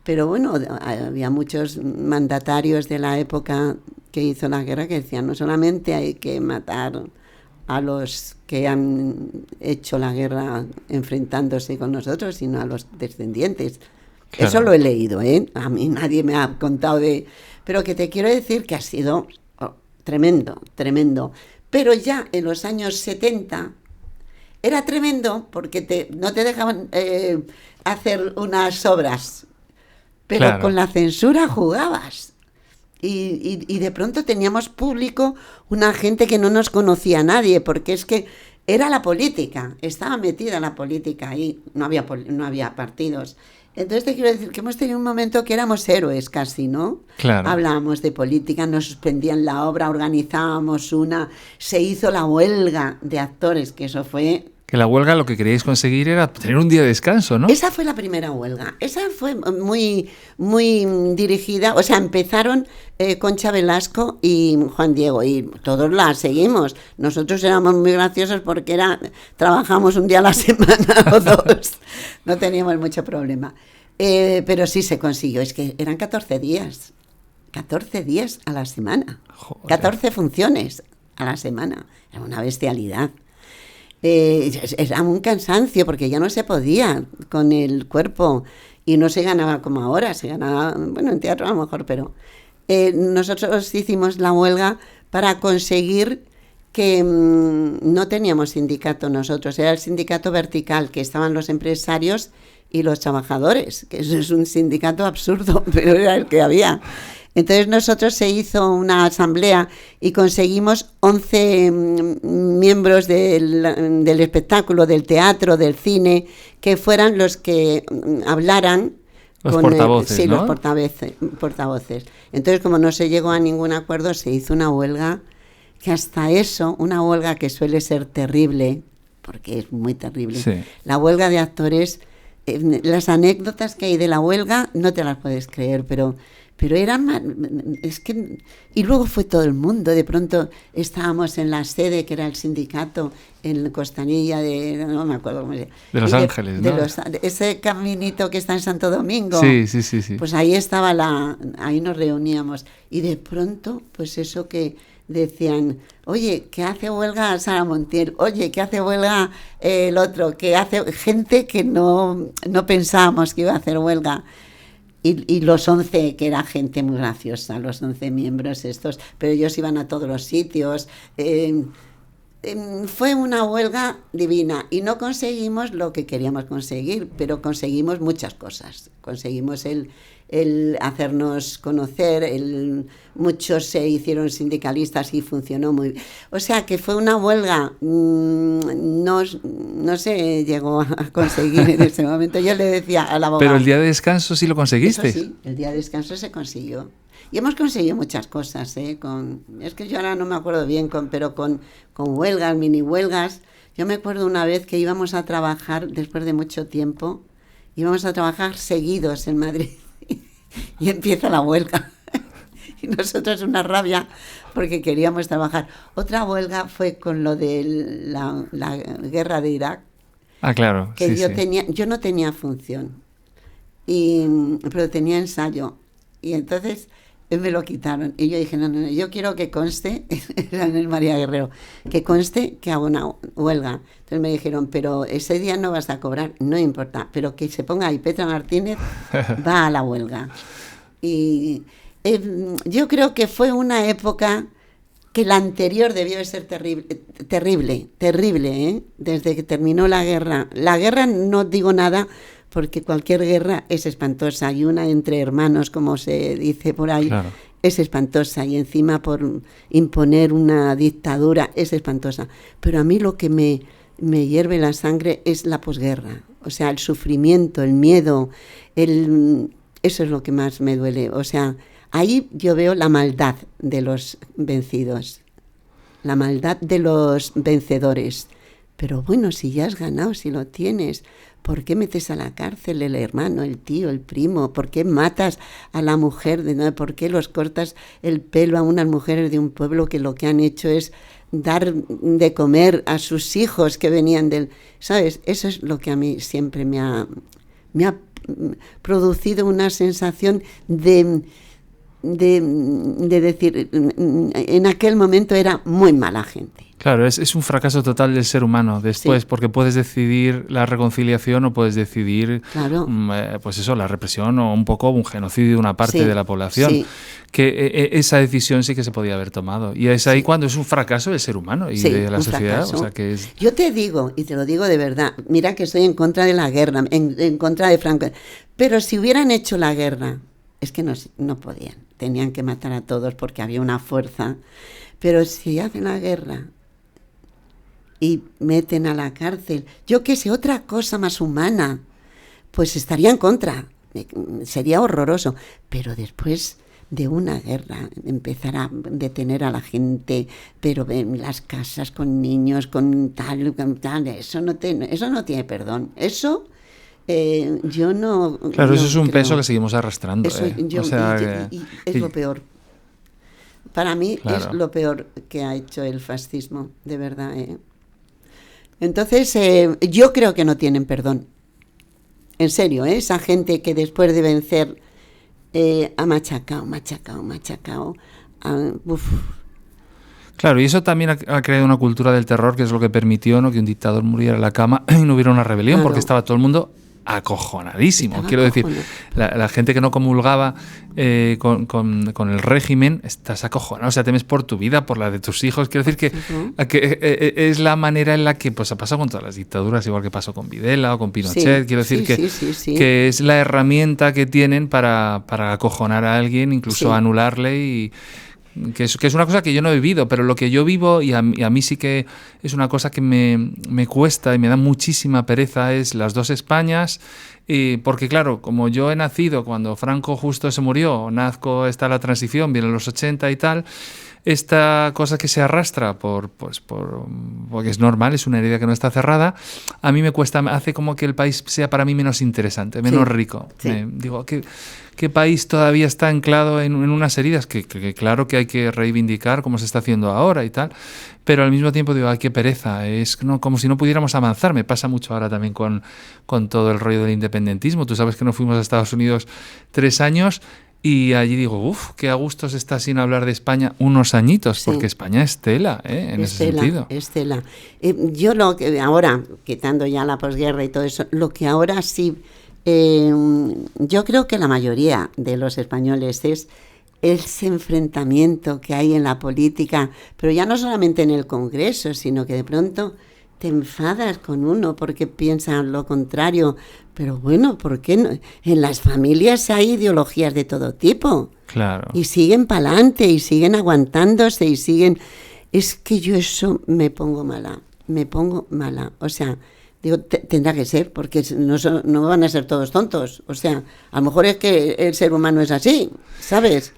pero bueno, había muchos mandatarios de la época que hizo la guerra que decían, no solamente hay que matar a los que han hecho la guerra enfrentándose con nosotros, sino a los descendientes. Claro. Eso lo he leído, ¿eh? A mí nadie me ha contado Pero que te quiero decir que ha sido tremendo. Pero ya en los años 70... era tremendo porque no te dejaban hacer unas obras, pero claro, con la censura jugabas. Y de pronto teníamos público, una gente que no nos conocía a nadie, porque es que era la política, estaba metida la política ahí, no había partidos. Entonces te quiero decir que hemos tenido un momento que éramos héroes casi, ¿no? Claro. Hablábamos de política, nos suspendían la obra, organizábamos se hizo la huelga de actores, que eso fue... Que la huelga lo que queríais conseguir era tener un día de descanso, ¿no? Esa fue la primera huelga. Esa fue muy, muy dirigida. O sea, empezaron Concha Velasco y Juan Diego y todos la seguimos. Nosotros éramos muy graciosos porque trabajamos un día a la semana o dos. No teníamos mucho problema. Pero sí se consiguió. Es que eran 14 días. 14 días a la semana. Joder. 14 funciones a la semana. Era una bestialidad. Era un cansancio porque ya no se podía con el cuerpo y no se ganaba como ahora, se ganaba, bueno, en teatro a lo mejor, pero nosotros hicimos la huelga para conseguir que no teníamos sindicato nosotros, era el sindicato vertical, que estaban los empresarios y los trabajadores, que eso es un sindicato absurdo, pero era el que había. Entonces nosotros se hizo una asamblea y conseguimos 11 miembros del espectáculo, del teatro, del cine, que fueran los que hablaran. Los portavoces, sí, ¿no? los portavoces. Entonces, como no se llegó a ningún acuerdo, se hizo una huelga, que hasta eso, una huelga que suele ser terrible, porque es muy terrible, Sí. la huelga de actores, las anécdotas que hay de la huelga no te las puedes creer, pero era es que, y luego fue todo el mundo. De pronto estábamos en la sede, que era el sindicato, en Costanilla no me acuerdo cómo se llama. De Los Ángeles, ¿no? Ese caminito que está en Santo Domingo. Sí. Pues ahí ahí nos reuníamos. Y de pronto, pues eso que decían, oye, que hace huelga Sara Montiel, oye, que hace huelga el otro, que hace gente que no pensábamos que iba a hacer huelga. Y los 11, que era gente muy graciosa, los 11 miembros estos, pero ellos iban a todos los sitios. Fue una huelga divina y no conseguimos lo que queríamos conseguir, pero conseguimos muchas cosas. Conseguimos el hacernos conocer, muchos se hicieron sindicalistas y funcionó muy bien. O sea que fue una huelga, no se llegó a conseguir en ese momento. Yo le decía al abogado... Pero el día de descanso sí lo conseguiste. Eso sí, el día de descanso se consiguió. Y hemos conseguido muchas cosas, es que yo ahora no me acuerdo bien, pero con huelgas, mini huelgas. Yo me acuerdo una vez que íbamos a trabajar, después de mucho tiempo, íbamos a trabajar seguidos en Madrid y empieza la huelga. Y nosotros una rabia porque queríamos trabajar. Otra huelga fue con lo de la guerra de Irak. Ah, claro. Que sí. Yo no tenía función, pero tenía ensayo. Y entonces me lo quitaron. Y yo dije, no, yo quiero que conste, era en el María Guerrero, que conste que hago una huelga. Entonces me dijeron, pero ese día no vas a cobrar, no importa, pero que se ponga ahí, Petra Martínez va a la huelga. Y yo creo que fue una época que la anterior debió de ser terrible, ¿eh? Desde que terminó la guerra. La guerra no digo nada, porque cualquier guerra es espantosa, y una entre hermanos, como se dice por ahí, claro, es espantosa, y encima por imponer una dictadura es espantosa. Pero a mí lo que me hierve la sangre es la posguerra, o sea, el sufrimiento, el miedo, eso es lo que más me duele. O sea, ahí yo veo la maldad de los vencidos, la maldad de los vencedores. Pero bueno, si ya has ganado, si lo tienes, ¿por qué metes a la cárcel el hermano, el tío, el primo? ¿Por qué matas a la mujer? ¿Por qué los cortas el pelo a unas mujeres de un pueblo que lo que han hecho es dar de comer a sus hijos que venían del... ¿Sabes? Eso es lo que a mí siempre me ha producido una sensación de decir, en aquel momento era muy mala gente. Claro, es un fracaso total del ser humano después, sí, porque puedes decidir la reconciliación o puedes decidir, claro, pues eso, la represión o un poco un genocidio de una parte, sí, de la población. Sí. Que esa decisión sí que se podía haber tomado. Y es ahí, sí, cuando es un fracaso del ser humano y, sí, de la sociedad. O sea, que es... Yo te digo, y te lo digo de verdad, mira que estoy en contra de la guerra, en contra de Franco, pero si hubieran hecho la guerra, es que no podían, tenían que matar a todos porque había una fuerza. Pero si hacen la guerra y meten a la cárcel, yo qué sé, otra cosa más humana, pues estaría en contra, sería horroroso. Pero después de una guerra, empezar a detener a la gente, pero en las casas con niños, con tal, eso no tiene perdón. Eso... yo no... Claro, eso no es un creo. peso que seguimos arrastrando. Eso, o sea, y es lo peor. Para mí, claro, es lo peor que ha hecho el fascismo, de verdad. Entonces, yo creo que no tienen perdón. En serio, esa gente que después de vencer ha machacado. Claro, y eso también ha creado una cultura del terror, que es lo que permitió, ¿no?, que un dictador muriera en la cama y no hubiera una rebelión, Claro. porque estaba todo el mundo acojonadísimo. Estaba Quiero decir, acojonado. la gente que no comulgaba con el régimen, estás acojonado, o sea, temes por tu vida, por la de tus hijos. Quiero decir que es la manera en la que pues ha pasado con todas las dictaduras, igual que pasó con Videla o con Pinochet. Quiero decir que es la herramienta que tienen para acojonar a alguien, incluso anularle, y que es una cosa que yo no he vivido, pero lo que yo vivo, y a mí sí que es una cosa que me cuesta y me da muchísima pereza, es las dos Españas, porque claro, como yo he nacido cuando Franco justo se murió, nazco, está la transición, vienen los 80 y tal, esta cosa que se arrastra porque es normal, es una herida que no está cerrada, a mí me cuesta, hace como que el país sea para mí menos interesante, menos rico. Digo, ¿qué país todavía está anclado en unas heridas que claro que hay que reivindicar, como se está haciendo ahora y tal, pero al mismo tiempo digo, ay, qué pereza, es como si no pudiéramos avanzar. Me pasa mucho ahora también con todo el rollo del independentismo. Tú sabes que nos fuimos a Estados Unidos 3 años y allí digo, qué a gusto se está sin hablar de España unos añitos, porque España es tela, en ese sentido. Es tela. Yo lo que ahora, quitando ya la posguerra y todo eso, lo que ahora sí, yo creo que la mayoría de los españoles es ese enfrentamiento que hay en la política, pero ya no solamente en el Congreso, sino que de pronto te enfadas con uno porque piensa lo contrario. Pero bueno, ¿por qué no? En las familias hay ideologías de todo tipo. Claro. Y siguen para adelante, y siguen aguantándose, y siguen... Es que yo eso me pongo mala. O sea, digo, tendrá que ser, porque no van a ser todos tontos. O sea, a lo mejor es que el ser humano es así, ¿sabes?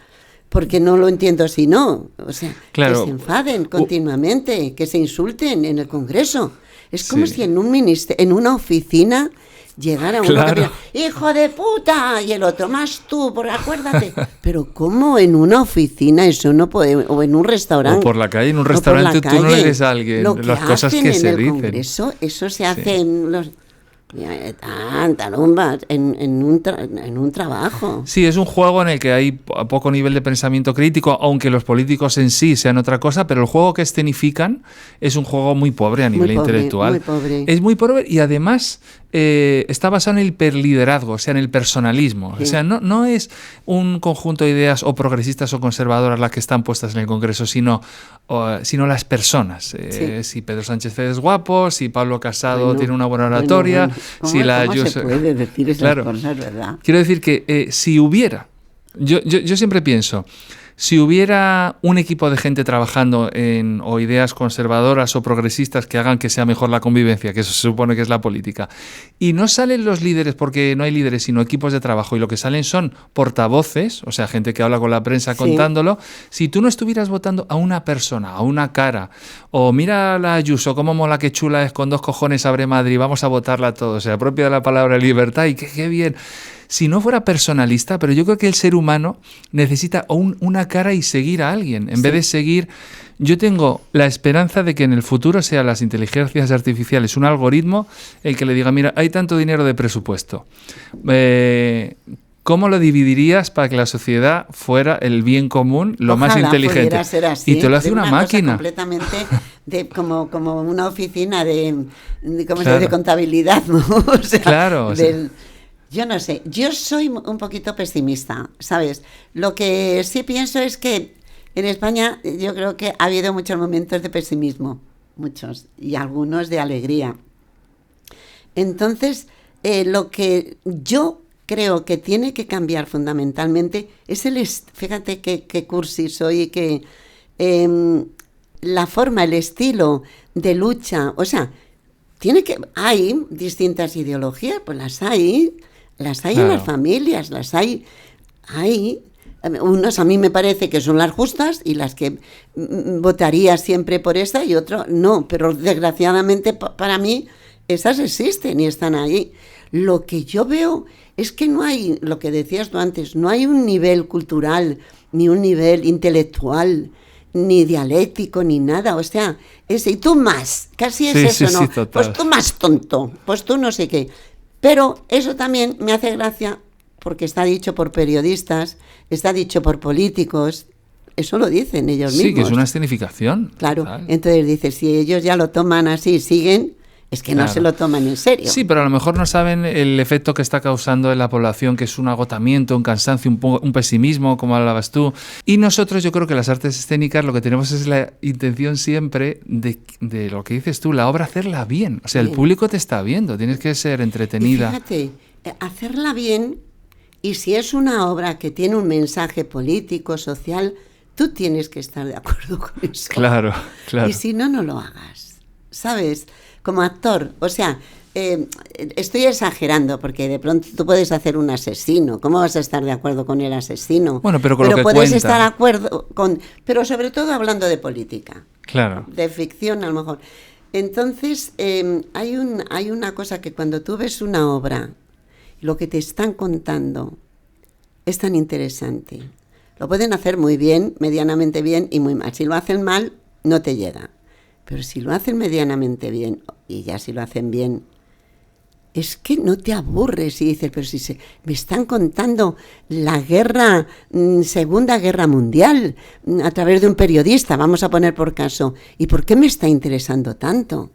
Porque no lo entiendo si no. O sea, claro, que se enfaden continuamente, que se insulten en el Congreso. Es como si en un en una oficina llegara uno que diga, ¡hijo de puta! Y el otro, más tú, acuérdate. Pero ¿cómo en una oficina eso no puede? O en un restaurante. O por la calle, en un restaurante tú no eres alguien. Las cosas que se dicen. Congreso, eso se hace en los... en un trabajo. Sí, es un juego en el que hay poco nivel de pensamiento crítico, aunque los políticos en sí sean otra cosa, pero el juego que escenifican es un juego muy pobre a nivel intelectual. Muy pobre. Es muy pobre y además está basado en el hiperliderazgo, o sea, en el personalismo. Sí. O sea, no es un conjunto de ideas o progresistas o conservadoras las que están puestas en el Congreso, sino las personas. Si Pedro Sánchez es guapo, si Pablo Casado tiene una buena oratoria, si la ¿Cómo se puede decir esas cosas, verdad? Quiero decir que si hubiera, yo siempre pienso, si hubiera un equipo de gente trabajando o ideas conservadoras o progresistas que hagan que sea mejor la convivencia, que eso se supone que es la política, y no salen los líderes porque no hay líderes, sino equipos de trabajo, y lo que salen son portavoces, o sea, gente que habla con la prensa contándolo, si tú no estuvieras votando a una persona, a una cara, o mira a la Ayuso, cómo mola, qué chula es, con 2 cojones abre Madrid, vamos a votarla todos, se apropia de la palabra libertad y qué bien. Si no fuera personalista, pero yo creo que el ser humano necesita una cara y seguir a alguien. En vez de seguir, yo tengo la esperanza de que en el futuro sean las inteligencias artificiales un algoritmo el que le diga, mira, hay tanto dinero de presupuesto. ¿Cómo lo dividirías para que la sociedad fuera el bien común, lo más inteligente? Ser así, y te lo hace una máquina. Completamente como una oficina de contabilidad, ¿no? O sea, yo no sé, yo soy un poquito pesimista, ¿sabes? Lo que sí pienso es que en España yo creo que ha habido muchos momentos de pesimismo, muchos, y algunos de alegría. Entonces, lo que yo creo que tiene que cambiar fundamentalmente es fíjate qué cursi soy, que la forma, el estilo de lucha, o sea, hay distintas ideologías, pues las hay en las familias, las hay, unos a mí me parece que son las justas y las que votaría siempre por esta, y otro no, pero desgraciadamente para mí esas existen y están ahí. Lo que yo veo es que no hay, lo que decías tú antes, no hay un nivel cultural, ni un nivel intelectual, ni dialéctico, ni nada, o sea, y tú más, casi es eso, ¿no? Sí, pues tú más tonto, pues tú no sé qué. Pero eso también me hace gracia porque está dicho por periodistas, está dicho por políticos, eso lo dicen ellos mismos. Sí, que es una escenificación. Claro, Total. entonces dices, si ellos ya lo toman así y siguen, es que no se lo toman en serio. Sí, pero a lo mejor no saben el efecto que está causando en la población, que es un agotamiento, un cansancio, un pesimismo, como hablabas tú. Y nosotros, yo creo que las artes escénicas lo que tenemos es la intención siempre de lo que dices tú, la obra hacerla bien. O sea, el público te está viendo, tienes que ser entretenida. Y fíjate, hacerla bien, y si es una obra que tiene un mensaje político, social, tú tienes que estar de acuerdo con eso. Claro, claro. Y si no, no lo hagas, ¿sabes? Como actor, o sea, estoy exagerando porque de pronto tú puedes hacer un asesino. ¿Cómo vas a estar de acuerdo con el asesino? Bueno, pero con lo que puedes cuenta. estar de acuerdo con, pero sobre todo hablando de política, Claro. de ficción a lo mejor. Entonces hay una cosa que cuando tú ves una obra, lo que te están contando es tan interesante. Lo pueden hacer muy bien, medianamente bien y muy mal. Si lo hacen mal, no te llega. Pero si lo hacen medianamente bien, y ya si lo hacen bien, es que no te aburres y dices, pero si me están contando la guerra, Segunda Guerra Mundial, a través de un periodista, vamos a poner por caso, ¿y por qué me está interesando tanto?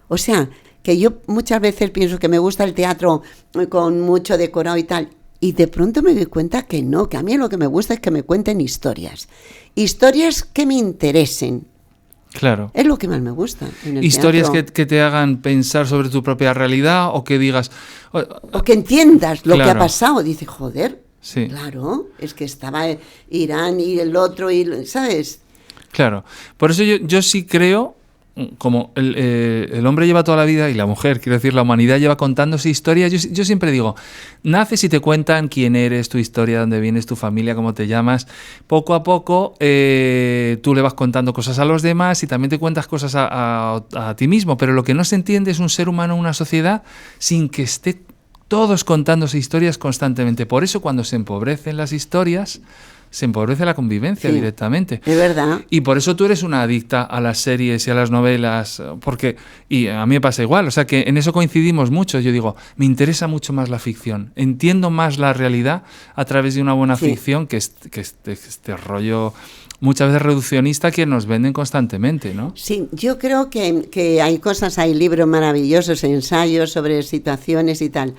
O sea, que yo muchas veces pienso que me gusta el teatro con mucho decorado y tal, y de pronto me doy cuenta que no, que a mí lo que me gusta es que me cuenten historias que me interesen. Claro. Es lo que más me gusta en el Historias teatro. que te hagan pensar sobre tu propia realidad o que digas... O que entiendas lo Claro. que ha pasado. Dice, joder, Sí. claro, es que estaba Irán y el otro, y ¿sabes? Claro. Por eso yo sí creo, como el hombre lleva toda la vida, y la mujer, quiero decir, la humanidad lleva contándose historias. Yo siempre digo, naces y te cuentan quién eres, tu historia, dónde vienes, tu familia, cómo te llamas. Poco a poco tú le vas contando cosas a los demás y también te cuentas cosas a ti mismo. Pero lo que no se entiende es un ser humano, una sociedad, sin que esté todos contándose historias constantemente. Por eso cuando se empobrecen las historias, se empobrece la convivencia directamente. Es verdad. Y por eso tú eres una adicta a las series y a las novelas, y a mí me pasa igual, o sea que en eso coincidimos mucho. Yo digo, me interesa mucho más la ficción, entiendo más la realidad a través de una buena ficción que este rollo muchas veces reduccionista que nos venden constantemente, ¿no? Sí, yo creo que hay cosas, hay libros maravillosos, ensayos sobre situaciones y tal.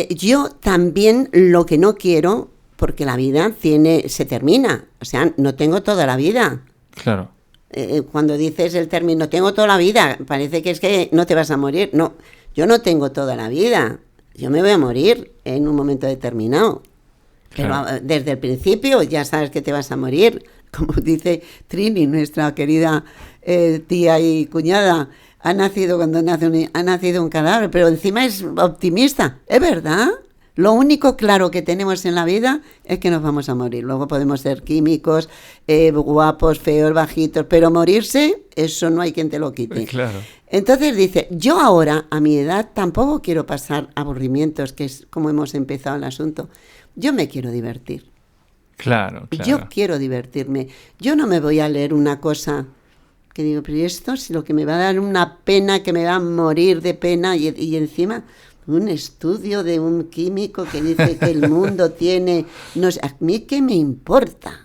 Yo también lo que no quiero, porque la vida se termina, o sea, no tengo toda la vida. Claro. Cuando dices el término, tengo toda la vida, parece que es que no te vas a morir. No, yo no tengo toda la vida, yo me voy a morir en un momento determinado. Pero desde el principio ya sabes que te vas a morir, como dice Trini, nuestra querida tía y cuñada. Ha nacido un cadáver, pero encima es optimista. ¿Es verdad? Lo único claro que tenemos en la vida es que nos vamos a morir. Luego podemos ser químicos, guapos, feos, bajitos, pero morirse, eso no hay quien te lo quite. Claro. Entonces dice, yo ahora, a mi edad, tampoco quiero pasar aburrimientos, que es como hemos empezado el asunto. Yo me quiero divertir. Claro, claro. Yo quiero divertirme. Yo no me voy a leer una cosa que digo, pero esto es lo que me va a dar una pena, que me va a morir de pena, y encima un estudio de un químico que dice que el mundo tiene... No sé, ¿a mí qué me importa?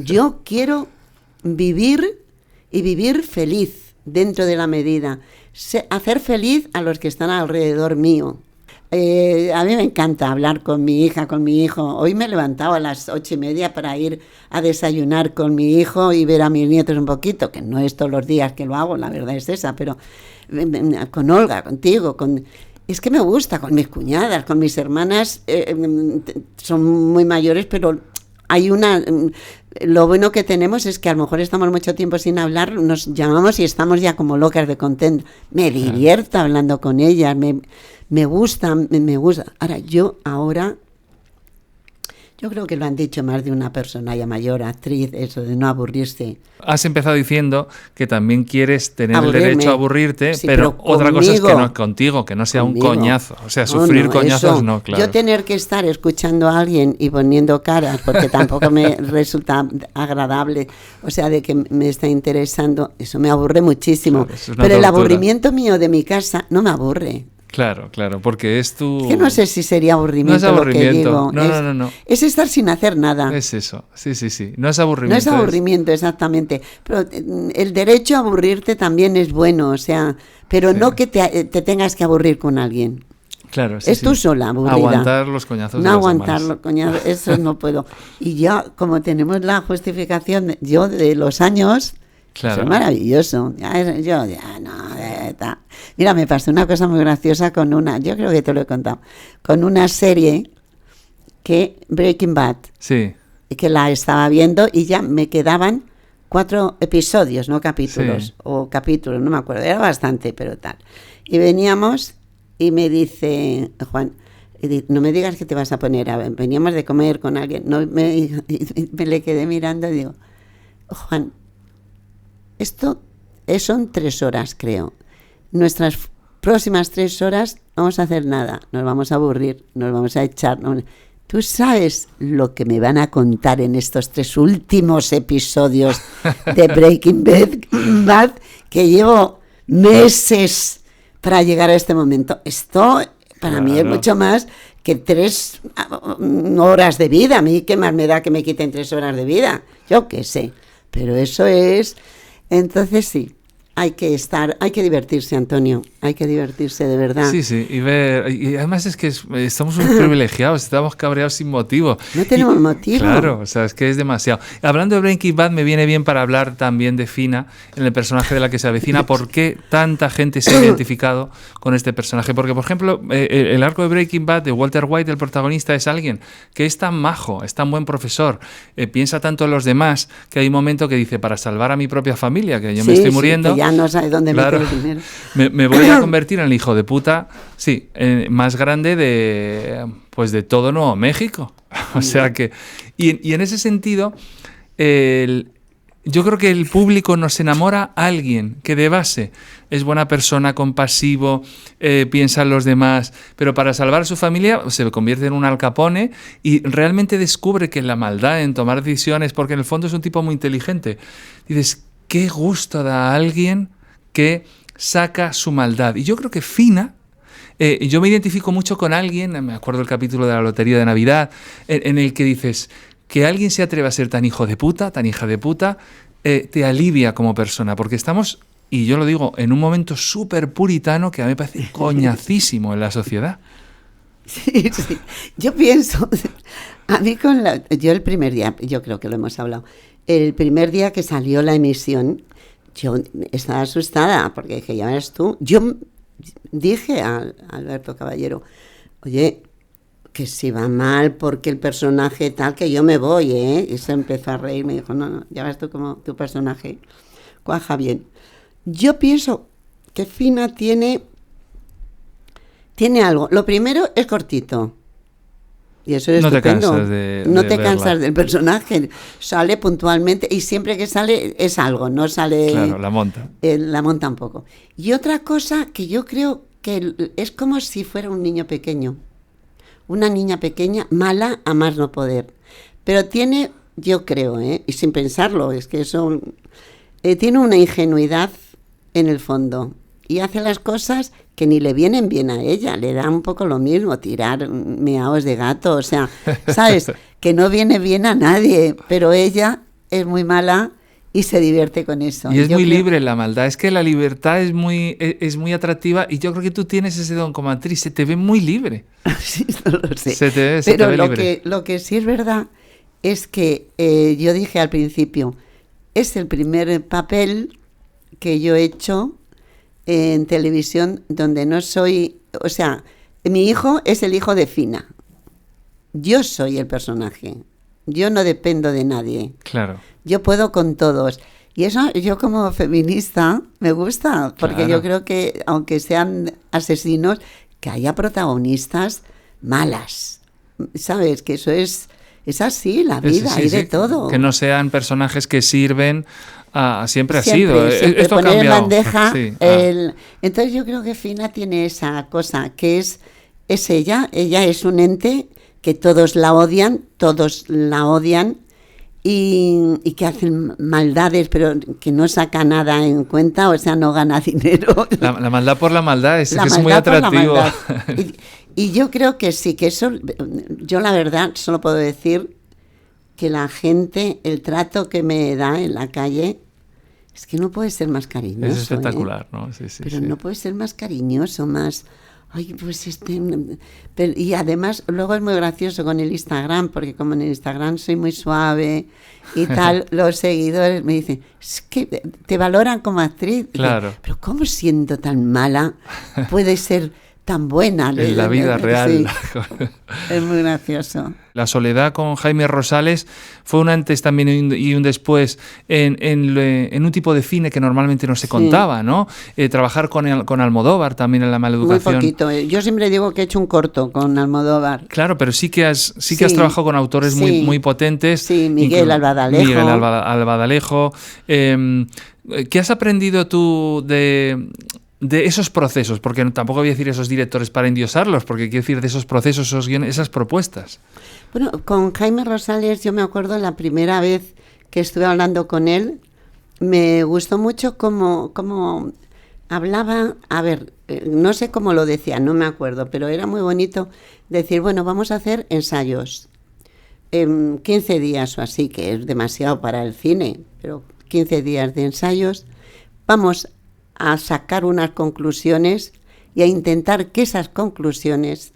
Yo quiero vivir y vivir feliz dentro de la medida. Hacer feliz a los que están alrededor mío. A mí me encanta hablar con mi hija, con mi hijo. Hoy me he levantado a las 8:30 para ir a desayunar con mi hijo y ver a mis nietos un poquito, que no es todos los días que lo hago, la verdad es esa, pero con Olga, contigo, es que me gusta, con mis cuñadas, con mis hermanas, son muy mayores, pero hay lo bueno que tenemos es que a lo mejor estamos mucho tiempo sin hablar, nos llamamos y estamos ya como locas de contento. Me divierto hablando con ellas, me gusta. Ahora, yo creo que lo han dicho más de una persona ya mayor, actriz, eso de no aburrirse. Has empezado diciendo que también quieres tener Aburrirme. el derecho a aburrirte, Sí, pero otra cosa es que no contigo, que no sea conmigo. un coñazo. O sea, sufrir coñazos eso, no, claro. Yo tener que estar escuchando a alguien y poniendo caras, porque tampoco me resulta agradable, o sea, de que me está interesando, eso me aburre muchísimo. Claro, eso es una pero el tortura. aburrimiento mío de mi casa no me aburre. Claro, claro, porque es tu... Es que no sé si sería aburrimiento, No es aburrimiento. lo que digo. No. Es estar sin hacer nada. Es eso, sí. No es aburrimiento. No es aburrimiento, exactamente. Pero el derecho a aburrirte también es bueno, o sea, pero Sí. no que te tengas que aburrir con alguien. Claro, sí. Es tú sola, aburrida. Aguantar los coñazos No de los aguantar demás. los coñazos, eso no puedo. Y ya, como tenemos la justificación, yo de los años, Claro. eso es maravilloso. Mira, me pasó una cosa muy graciosa con yo creo que te lo he contado, con una serie Breaking Bad, Sí, que la estaba viendo y ya me quedaban 4 episodios, no capítulos, Sí. o capítulos, no me acuerdo, era bastante, pero tal. Y veníamos y me dice Juan, no me digas que te vas a poner, veníamos de comer con alguien, y me le quedé mirando y digo, Juan, esto son 3 horas, creo. Nuestras próximas 3 horas no vamos a hacer nada, nos vamos a aburrir, nos vamos a echar. ¿Tú sabes lo que me van a contar en estos 3 últimos episodios de Breaking Bad? Que llevo meses para llegar a este momento. Esto para mí es mucho más que 3 horas de vida. A mí qué más me da que me quiten 3 horas de vida. Yo qué sé. Pero eso es... Entonces sí, hay que divertirse, Antonio, hay que divertirse de verdad. Sí, y además es que estamos muy privilegiados, estamos cabreados sin motivo. No tenemos motivo. Claro, o sea, es que es demasiado. Hablando de Breaking Bad, me viene bien para hablar también de Fina, en el personaje de la que se avecina. ¿Por qué tanta gente se ha identificado con este personaje? Porque, por ejemplo, el arco de Breaking Bad de Walter White, el protagonista, es alguien que es tan majo, es tan buen profesor, piensa tanto en los demás, que hay un momento que dice, para salvar a mi propia familia, que yo me estoy muriendo... Que ya no sabe dónde Claro, meter el dinero. me voy a convertir en el hijo de puta, sí, más grande de todo Nuevo México. O sea que, y en ese sentido, yo creo que el público nos enamora a alguien que de base es buena persona, compasivo, piensa en los demás, pero para salvar a su familia se convierte en un Al Capone y realmente descubre que la maldad en tomar decisiones, porque en el fondo es un tipo muy inteligente. Dices, qué gusto da a alguien que saca su maldad. Y yo creo que Fina, yo me identifico mucho con alguien, me acuerdo del capítulo de la Lotería de Navidad, en el que dices, que alguien se atreva a ser tan hijo de puta, tan hija de puta, te alivia como persona, porque estamos, y yo lo digo, en un momento súper puritano que a mí me parece coñacísimo en la sociedad. Sí. Yo pienso, a mí yo el primer día, yo creo que lo hemos hablado, el primer día que salió la emisión, yo estaba asustada, porque dije, ya ves tú, yo dije a Alberto Caballero, oye, que si va mal porque el personaje tal, que yo me voy, ¿eh? Y se empezó a reír, me dijo, no, ya ves tú como tu personaje cuaja bien. Yo pienso que Fina tiene algo. Lo primero es cortito. Y eso es estupendo. No te cansas del personaje. Sale puntualmente y siempre que sale es algo, no sale... Claro, la monta. La monta un poco. Y otra cosa que yo creo que es como si fuera un niño pequeño. Una niña pequeña, mala a más no poder. Pero tiene, yo creo, y sin pensarlo, es que eso... tiene una ingenuidad en el fondo. Y hace las cosas que ni le vienen bien a ella, le da un poco lo mismo, tirar meaos de gato, o sea, ¿sabes? Que no viene bien a nadie, pero ella es muy mala y se divierte con eso. Y es muy libre la maldad, es que la libertad es muy atractiva y yo creo que tú tienes ese don como actriz, se te ve muy libre. Sí, no lo sé. Se te pero ve libre. Lo que sí es verdad es que yo dije al principio, es el primer papel que yo he hecho en televisión donde no soy, o sea, mi hijo es el hijo de Fina. Yo soy el personaje. Yo no dependo de nadie. Claro. Yo puedo con todos. Y eso yo como feminista me gusta, porque claro. Yo creo que aunque sean asesinos, que haya protagonistas malas. ¿Sabes? Que eso es así, la vida, hay de todo. Que no sean personajes que sirven siempre ha sido. Siempre esto poner ha cambiado. en bandeja Sí. Entonces yo creo que Fina tiene esa cosa, que es ella es un ente que todos la odian y que hacen maldades, pero que no saca nada en cuenta, o sea, no gana dinero. La maldad por la maldad, es La que es maldad muy por la atractivo. maldad. Y yo creo que sí, que eso, yo la verdad solo puedo decir que la gente, el trato que me da en la calle, es que no puede ser más cariñoso. Es espectacular, ¿no? Sí, pero no puede ser más cariñoso, más... Ay, pues y además, luego es muy gracioso con el Instagram, porque como en el Instagram soy muy suave y tal, los seguidores me dicen, es que te valoran como actriz. Claro. Pero ¿cómo siendo tan mala puede ser tan buena? En la vida real. Sí. Es muy gracioso. La soledad con Jaime Rosales fue un antes también y un después en un tipo de cine que normalmente no se contaba, ¿no? Trabajar con Almodóvar también en La Maleducación. Muy poquito. Yo siempre digo que he hecho un corto con Almodóvar. Claro, pero sí que has trabajado con autores muy potentes. Sí, Miguel Albadalejo. ¿Qué has aprendido tú de esos procesos? Porque tampoco voy a decir esos directores para endiosarlos, porque quiero decir de esos procesos, esos guiones, esas propuestas. Bueno, con Jaime Rosales yo me acuerdo la primera vez que estuve hablando con él, me gustó mucho cómo hablaba, a ver, no sé cómo lo decía, no me acuerdo, pero era muy bonito decir, bueno, vamos a hacer ensayos, 15 días o así, que es demasiado para el cine, pero 15 días de ensayos, vamos a sacar unas conclusiones y a intentar que esas conclusiones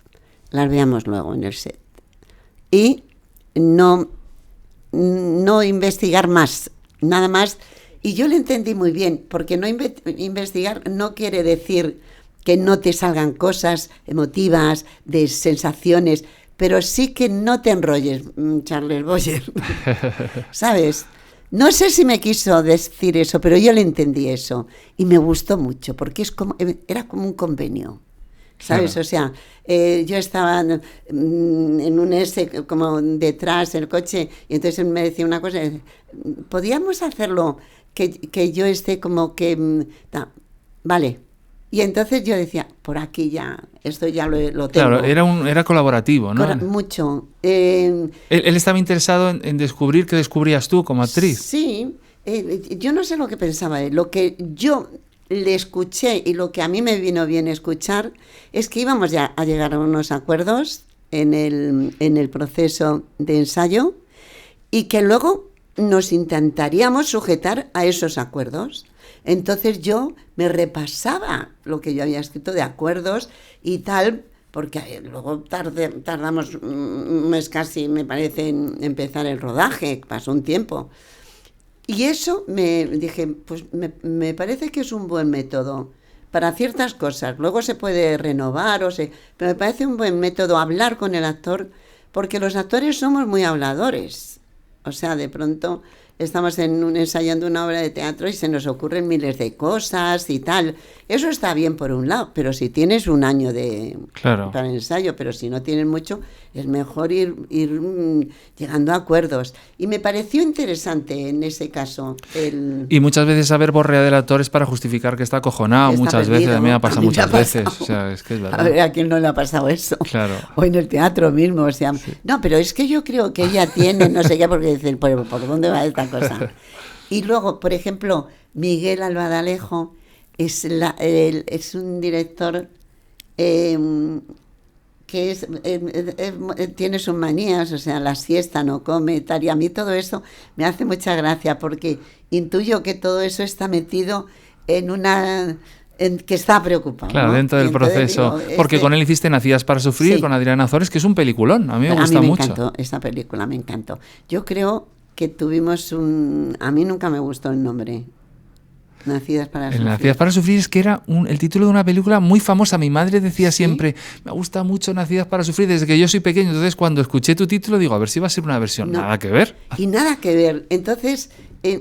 las veamos luego en el set. Y no investigar más, nada más. Y yo lo entendí muy bien, porque no investigar no quiere decir que no te salgan cosas emotivas, de sensaciones, pero sí que no te enrolles, Charles Boyer, ¿sabes? No sé si me quiso decir eso, pero yo le entendí eso y me gustó mucho porque era como un convenio, ¿sabes? Claro. O sea, yo estaba en un como detrás del coche y entonces él me decía una cosa, podíamos hacerlo que yo esté como que, vale. Y entonces yo decía, por aquí ya, esto ya lo tengo. Claro, era colaborativo, ¿no? Mucho. Él estaba interesado en descubrir qué descubrías tú como actriz. Sí, yo no sé lo que pensaba él. Lo que yo le escuché y lo que a mí me vino bien escuchar es que íbamos ya a llegar a unos acuerdos en el proceso de ensayo y que luego nos intentaríamos sujetar a esos acuerdos. Entonces yo me repasaba lo que yo había escrito de acuerdos y tal, porque luego tardamos un mes casi, me parece, en empezar el rodaje, pasó un tiempo. Y eso me dije, pues me parece que es un buen método para ciertas cosas. Luego se puede renovar, pero me parece un buen método hablar con el actor, porque los actores somos muy habladores. O sea, de pronto estamos ensayando una obra de teatro y se nos ocurren miles de cosas y tal. Eso está bien por un lado, pero si tienes un año para el ensayo, pero si no tienes mucho, es mejor ir llegando a acuerdos. Y me pareció interesante en ese caso. Y muchas veces saber borrear del actor es para justificar que está acojonado. Muchas veces, a mí me ha pasado muchas veces. O sea, es que es verdad. A ver, ¿a quién no le ha pasado eso? Claro. O en el teatro mismo, o sea. Sí. No, pero es que yo creo que ella tiene, no sé qué, porque dicen, ¿por dónde va esta cosa? Y luego, por ejemplo, Miguel Albadalejo es un director que tiene sus manías, o sea, la siesta no come, tal, y a mí todo eso me hace mucha gracia porque intuyo que todo eso está metido que está preocupado. Claro, ¿no? Dentro del proceso. Digo, porque con él hiciste Nacidas para Sufrir, sí, con Adriana Ozores, que es un peliculón. A mí me gusta mucho. Encantó, esa película me encantó. Yo creo que tuvimos a mí nunca me gustó el nombre. Nacidas para Sufrir. Nacidas para Sufrir es que era el título de una película muy famosa. Mi madre decía siempre, me gusta mucho Nacidas para Sufrir desde que yo soy pequeño. Entonces, cuando escuché tu título, digo, a ver si va a ser una versión. No, nada que ver. Y nada que ver. Entonces,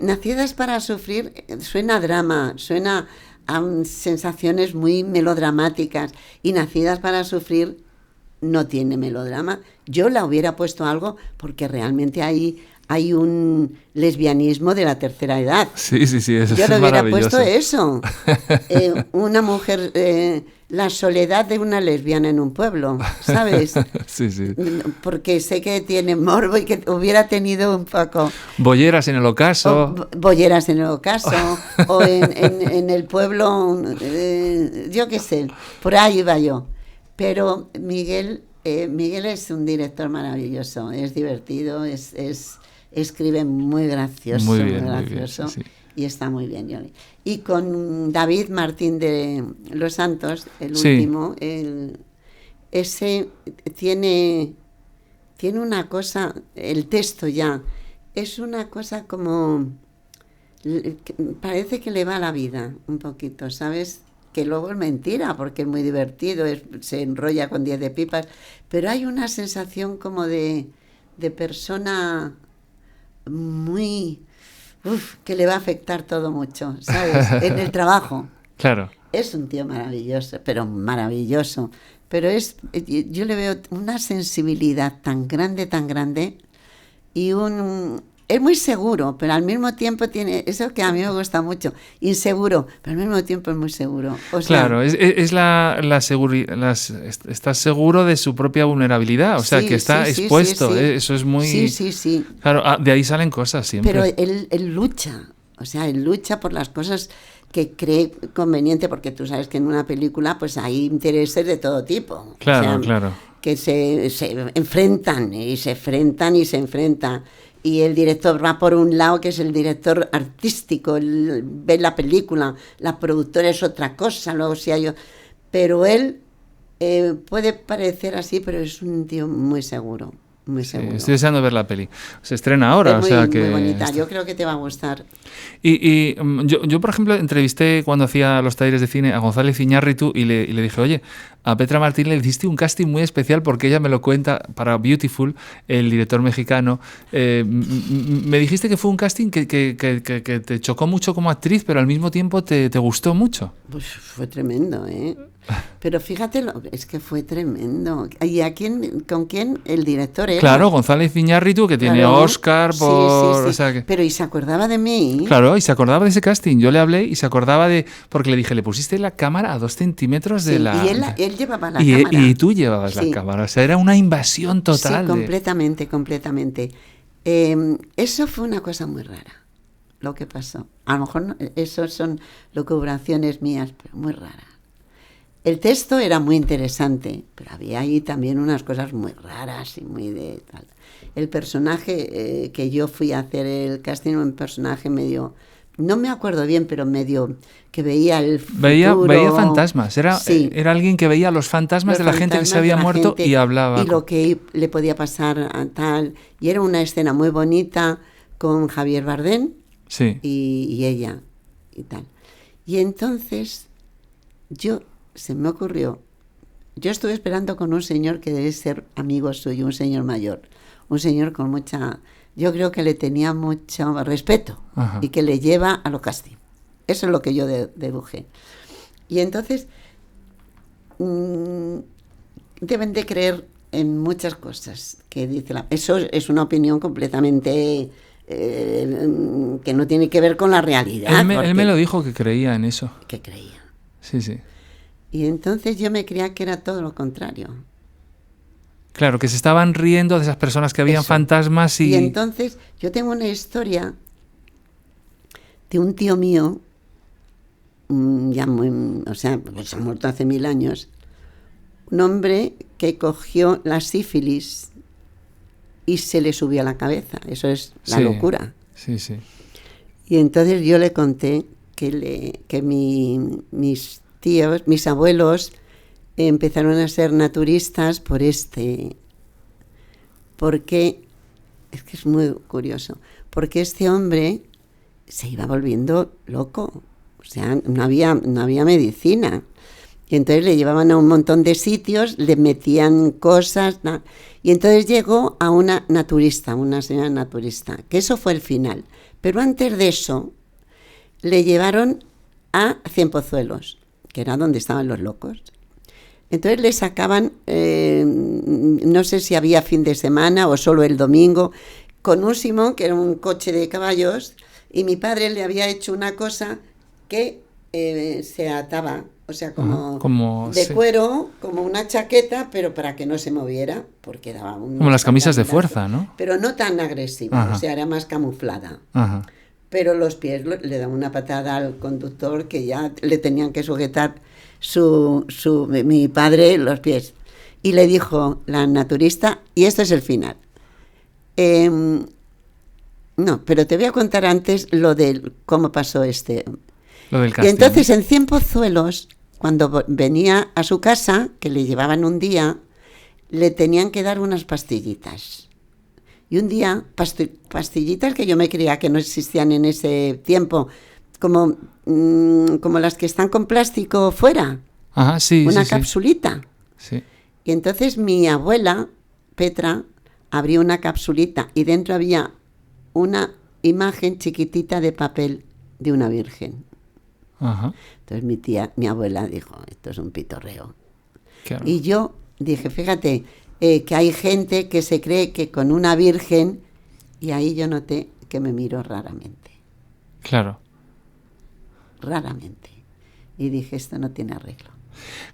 Nacidas para Sufrir suena a drama, suena a sensaciones muy melodramáticas. Y Nacidas para Sufrir no tiene melodrama. Yo la hubiera puesto algo porque realmente hay un lesbianismo de la tercera edad. Sí, eso yo es le hubiera maravilloso. puesto eso. Una mujer la soledad de una lesbiana en un pueblo, ¿sabes? Sí, sí. Porque sé que tiene morbo y que hubiera tenido un poco... Bolleras en el ocaso. Bolleras en el ocaso, o en el pueblo, yo qué sé, por ahí iba yo. Pero Miguel es un director maravilloso, es divertido, escribe muy gracioso, Muy bien, gracioso, sí. y está muy bien. Y con David Martín de Los Santos, el Sí. último, ese tiene una cosa, el texto ya, es una cosa como, parece que le va la vida un poquito, ¿sabes? Que luego es mentira, porque es muy divertido, se enrolla con 10 de pipas, pero hay una sensación como de persona muy... que le va a afectar todo mucho, ¿sabes? En el trabajo. Claro. Es un tío maravilloso, pero maravilloso. Pero yo le veo una sensibilidad tan grande, y es muy seguro, pero al mismo tiempo tiene eso que a mí me gusta mucho, inseguro, pero al mismo tiempo es muy seguro. O sea, claro, es la seguridad, está seguro de su propia vulnerabilidad, o sea, que está expuesto, sí. Eso es muy... Sí. Claro, de ahí salen cosas siempre. Pero él lucha, o sea, él lucha por las cosas que cree conveniente, porque tú sabes que en una película pues hay intereses de todo tipo. Claro, o sea, claro. Que se enfrentan y se enfrentan. Y el director va por un lado, que es el director artístico, ve la película, la productora es otra cosa, luego si hay... Pero él puede parecer así, pero es un tío muy seguro. Muy seguro. Estoy deseando ver la peli. Se estrena ahora, es muy, o sea que... muy bonita, yo creo que te va a gustar. Y yo, por ejemplo, entrevisté cuando hacía los talleres de cine a González Iñárritu y le dije, oye, a Petra Martín le hiciste un casting muy especial, porque ella me lo cuenta para Beautiful, el director mexicano. Me dijiste que fue un casting que te chocó mucho como actriz, pero al mismo tiempo te gustó mucho. Pues fue tremendo, ¿eh? Pero fíjate, es que fue tremendo. ¿Y con quién? El director era. Claro, González Iñárritu, que tiene Oscar por... Sí. O sea que... Pero ¿y se acordaba de mí? Claro, y se acordaba de ese casting. Yo le hablé y se acordaba de... Porque le dije, le pusiste la cámara a 2 centímetros de la... Y él llevaba la cámara. Y tú llevabas la cámara. O sea, era una invasión total. Sí, completamente. Eso fue una cosa muy rara, lo que pasó. A lo mejor eso son lucubraciones mías, pero muy raras. El texto era muy interesante, pero había ahí también unas cosas muy raras y muy de tal. El personaje que yo fui a hacer el casting, un personaje medio, no me acuerdo bien, pero medio que veía el futuro. Veía fantasmas, era alguien que veía los fantasmas de la gente que se había muerto y hablaba. Y lo que le podía pasar a tal. Y era una escena muy bonita con Javier Bardem y ella y tal. Y entonces se me ocurrió, yo estuve esperando con un señor que debe ser amigo suyo, un señor mayor, un señor con mucha, yo creo que le tenía mucho respeto. Ajá. Y que le lleva a los castings. Eso es lo que yo deduje. Y entonces deben de creer en muchas cosas que dice eso es una opinión completamente que no tiene que ver con la realidad. Él me lo dijo, que creía en eso. Que creía. Sí. Y entonces yo me creía que era todo lo contrario. Claro, que se estaban riendo de esas personas que habían fantasmas y... Y entonces yo tengo una historia de un tío mío, ya muy... O sea, pues ha muerto hace 1000 años. Un hombre que cogió la sífilis y se le subió a la cabeza. Eso es la locura. Sí. Y entonces yo le conté que mis tíos, mis abuelos, empezaron a ser naturistas porque es que es muy curioso, porque este hombre se iba volviendo loco, o sea, no había medicina, y entonces le llevaban a un montón de sitios, le metían cosas, y entonces llegó a una naturista, una señora naturista, que eso fue el final, pero antes de eso le llevaron a Cienpozuelos, que era donde estaban los locos. Entonces le sacaban, no sé si había fin de semana o solo el domingo, con un Simón, que era un coche de caballos, y mi padre le había hecho una cosa que se ataba, o sea, como de sí. cuero, como una chaqueta, pero para que no se moviera, porque daba un Como las camisas de escandalazo. fuerza, ¿no? Pero no tan agresiva, Ajá. o sea, era más camuflada. Ajá. Pero los pies le daban una patada al conductor que ya le tenían que sujetar mi padre los pies. Y le dijo la naturista, y esto es el final. No, pero te voy a contar antes lo de cómo pasó Lo del Y casting. entonces en Cienpozuelos, cuando venía a su casa, que le llevaban un día, le tenían que dar unas pastillitas. Y un día, pastillitas que yo me creía que no existían en ese tiempo, como las que están con plástico fuera, Ajá, sí, una sí, capsulita. sí. Y entonces mi abuela, Petra, abrió una capsulita y dentro había una imagen chiquitita de papel de una virgen. Ajá. Entonces mi abuela dijo, esto es un pitorreo. Claro. Y yo dije, fíjate, que hay gente que se cree que con una virgen, y ahí yo noté que me miró raramente. Claro. Raramente. Y dije, esto no tiene arreglo.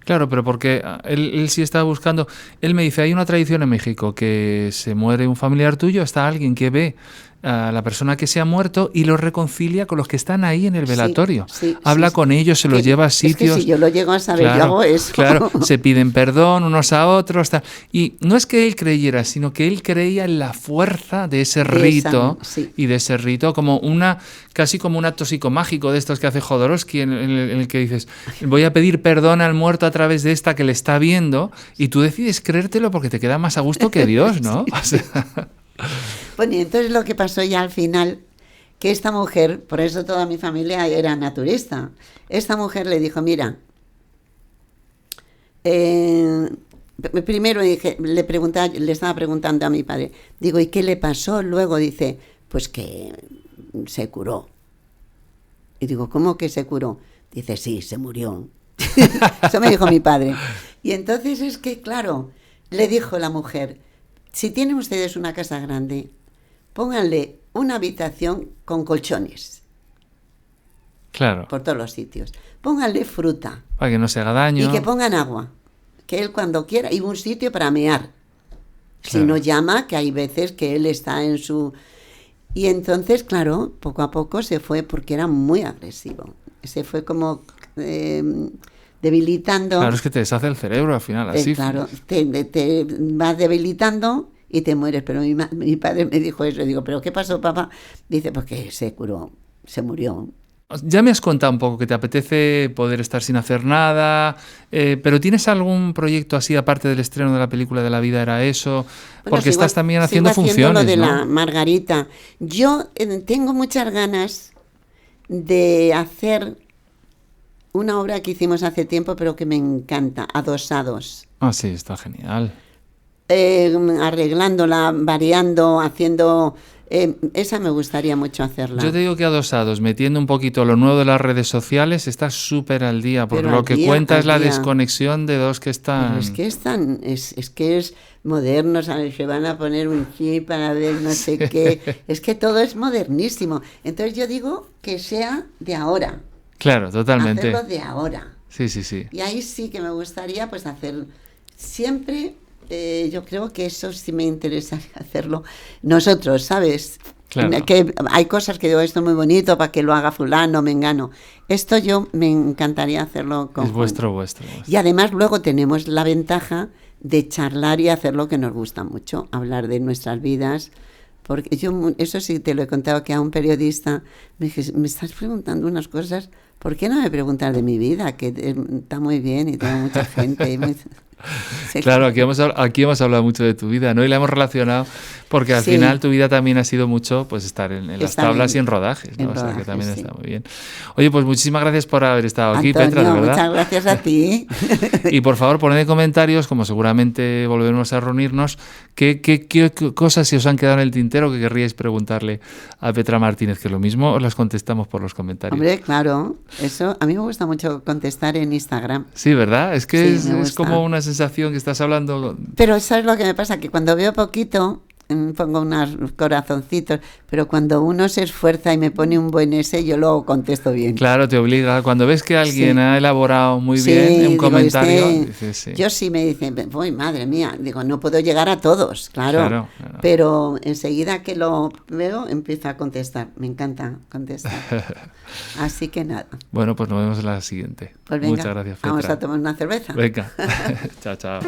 Claro, pero porque él sí estaba buscando. Él me dice, hay una tradición en México que se muere un familiar tuyo, está alguien que ve a la persona que se ha muerto y lo reconcilia con los que están ahí en el velatorio. Sí, Habla sí, con ellos, se los lleva a sitios. Es que si yo lo llego a saber, Claro, yo hago eso. claro, se piden perdón unos a otros. Tal. Y no es que él creyera, sino que él creía en la fuerza de ese rito sí. y de ese rito como casi como un acto psicomágico de estos que hace Jodorowsky en el que dices, voy a pedir perdón al muerto a través de esta que le está viendo y tú decides creértelo porque te queda más a gusto que Dios, ¿no? Sí. O sea, Bueno, y entonces lo que pasó ya al final, que esta mujer, por eso toda mi familia era naturista, esta mujer le dijo, mira, primero le estaba preguntando a mi padre, digo, ¿y qué le pasó? Luego dice, pues que se curó. Y digo, ¿cómo que se curó? Dice, sí, se murió. Eso me dijo mi padre. Y entonces es que, claro, le dijo la mujer, si tienen ustedes una casa grande, pónganle una habitación con colchones. claro, Por todos los sitios. Pónganle fruta. para que no se haga daño. Y que pongan agua. Que él cuando quiera. Y un sitio para mear. Si Claro. no llama, que hay veces que él está en su... Y entonces, claro, poco a poco se fue, porque era muy agresivo. Se fue como debilitando. Claro, es que te deshace el cerebro al final, así. Claro, te vas debilitando y te mueres. Pero mi padre me dijo eso. Digo, ¿pero qué pasó, papá? Dice, pues que se curó, se murió. Ya me has contado un poco que te apetece poder estar sin hacer nada, pero ¿tienes algún proyecto así aparte del estreno de la película de La vida era eso? Bueno, Porque estás también haciendo sigo funciones, lo de ¿no? la Margarita. Yo tengo muchas ganas de hacer una obra que hicimos hace tiempo, pero que me encanta, Adosados. Ah, sí, está genial. Arreglándola, variando, haciendo... esa me gustaría mucho hacerla. Yo te digo que Adosados, metiendo un poquito lo nuevo de las redes sociales, estás súper al día, porque Pero lo al que día, cuenta al es la día. desconexión de dos que están... Pero es que es que es moderno, ¿sabes? Se van a poner un chip para ver no sé qué. Es que todo es modernísimo. Entonces yo digo que sea de ahora. Claro, totalmente. Hacerlo de ahora. Sí, sí, sí. Y ahí sí que me gustaría pues hacer siempre, yo creo que eso sí me interesaría hacerlo nosotros, ¿sabes? Claro. Que hay cosas que digo, esto es muy bonito para que lo haga fulano, mengano. Esto yo me encantaría hacerlo con Es vuestro. Y además luego tenemos la ventaja de charlar y hacer lo que nos gusta mucho, hablar de nuestras vidas. Porque yo, eso sí te lo he contado, que a un periodista me dije, me estás preguntando unas cosas, ¿por qué no me preguntas de mi vida? Que está muy bien y tengo mucha gente. Claro, aquí hemos hablado mucho de tu vida, ¿no? Y la hemos relacionado porque al Sí. final tu vida también ha sido mucho pues estar en las Estar tablas en- y en rodajes, ¿no? en O sea, que rodajes, también sí. está muy bien. Oye, pues muchísimas gracias por haber estado aquí, Antonio, Petra, de verdad. muchas gracias a ti. Y por favor, poned en comentarios, como seguramente volveremos a reunirnos, qué cosas se os han quedado en el tintero que querríais preguntarle a Petra Martínez, que lo mismo os las contestamos por los comentarios. Hombre, claro, eso a mí me gusta mucho contestar en Instagram. Sí, ¿verdad? Es que Sí, me es gusta. como una sensación que estás hablando... Pero ¿sabes lo que me pasa? Que cuando veo poquito, pongo unos corazoncitos, pero cuando uno se esfuerza y me pone un buen ese, yo lo contesto bien. Claro, te obliga. Cuando ves que alguien Sí. ha elaborado muy Sí, bien un digo, comentario, dices sí. yo sí me dicen, uy, madre mía, digo, no puedo llegar a todos, claro, Claro. pero enseguida que lo veo, empiezo a contestar. Me encanta contestar. Así que nada. Bueno, pues nos vemos en la siguiente. Pues venga, Muchas gracias, Petra. vamos a tomar una cerveza. Venga. Chao, chao.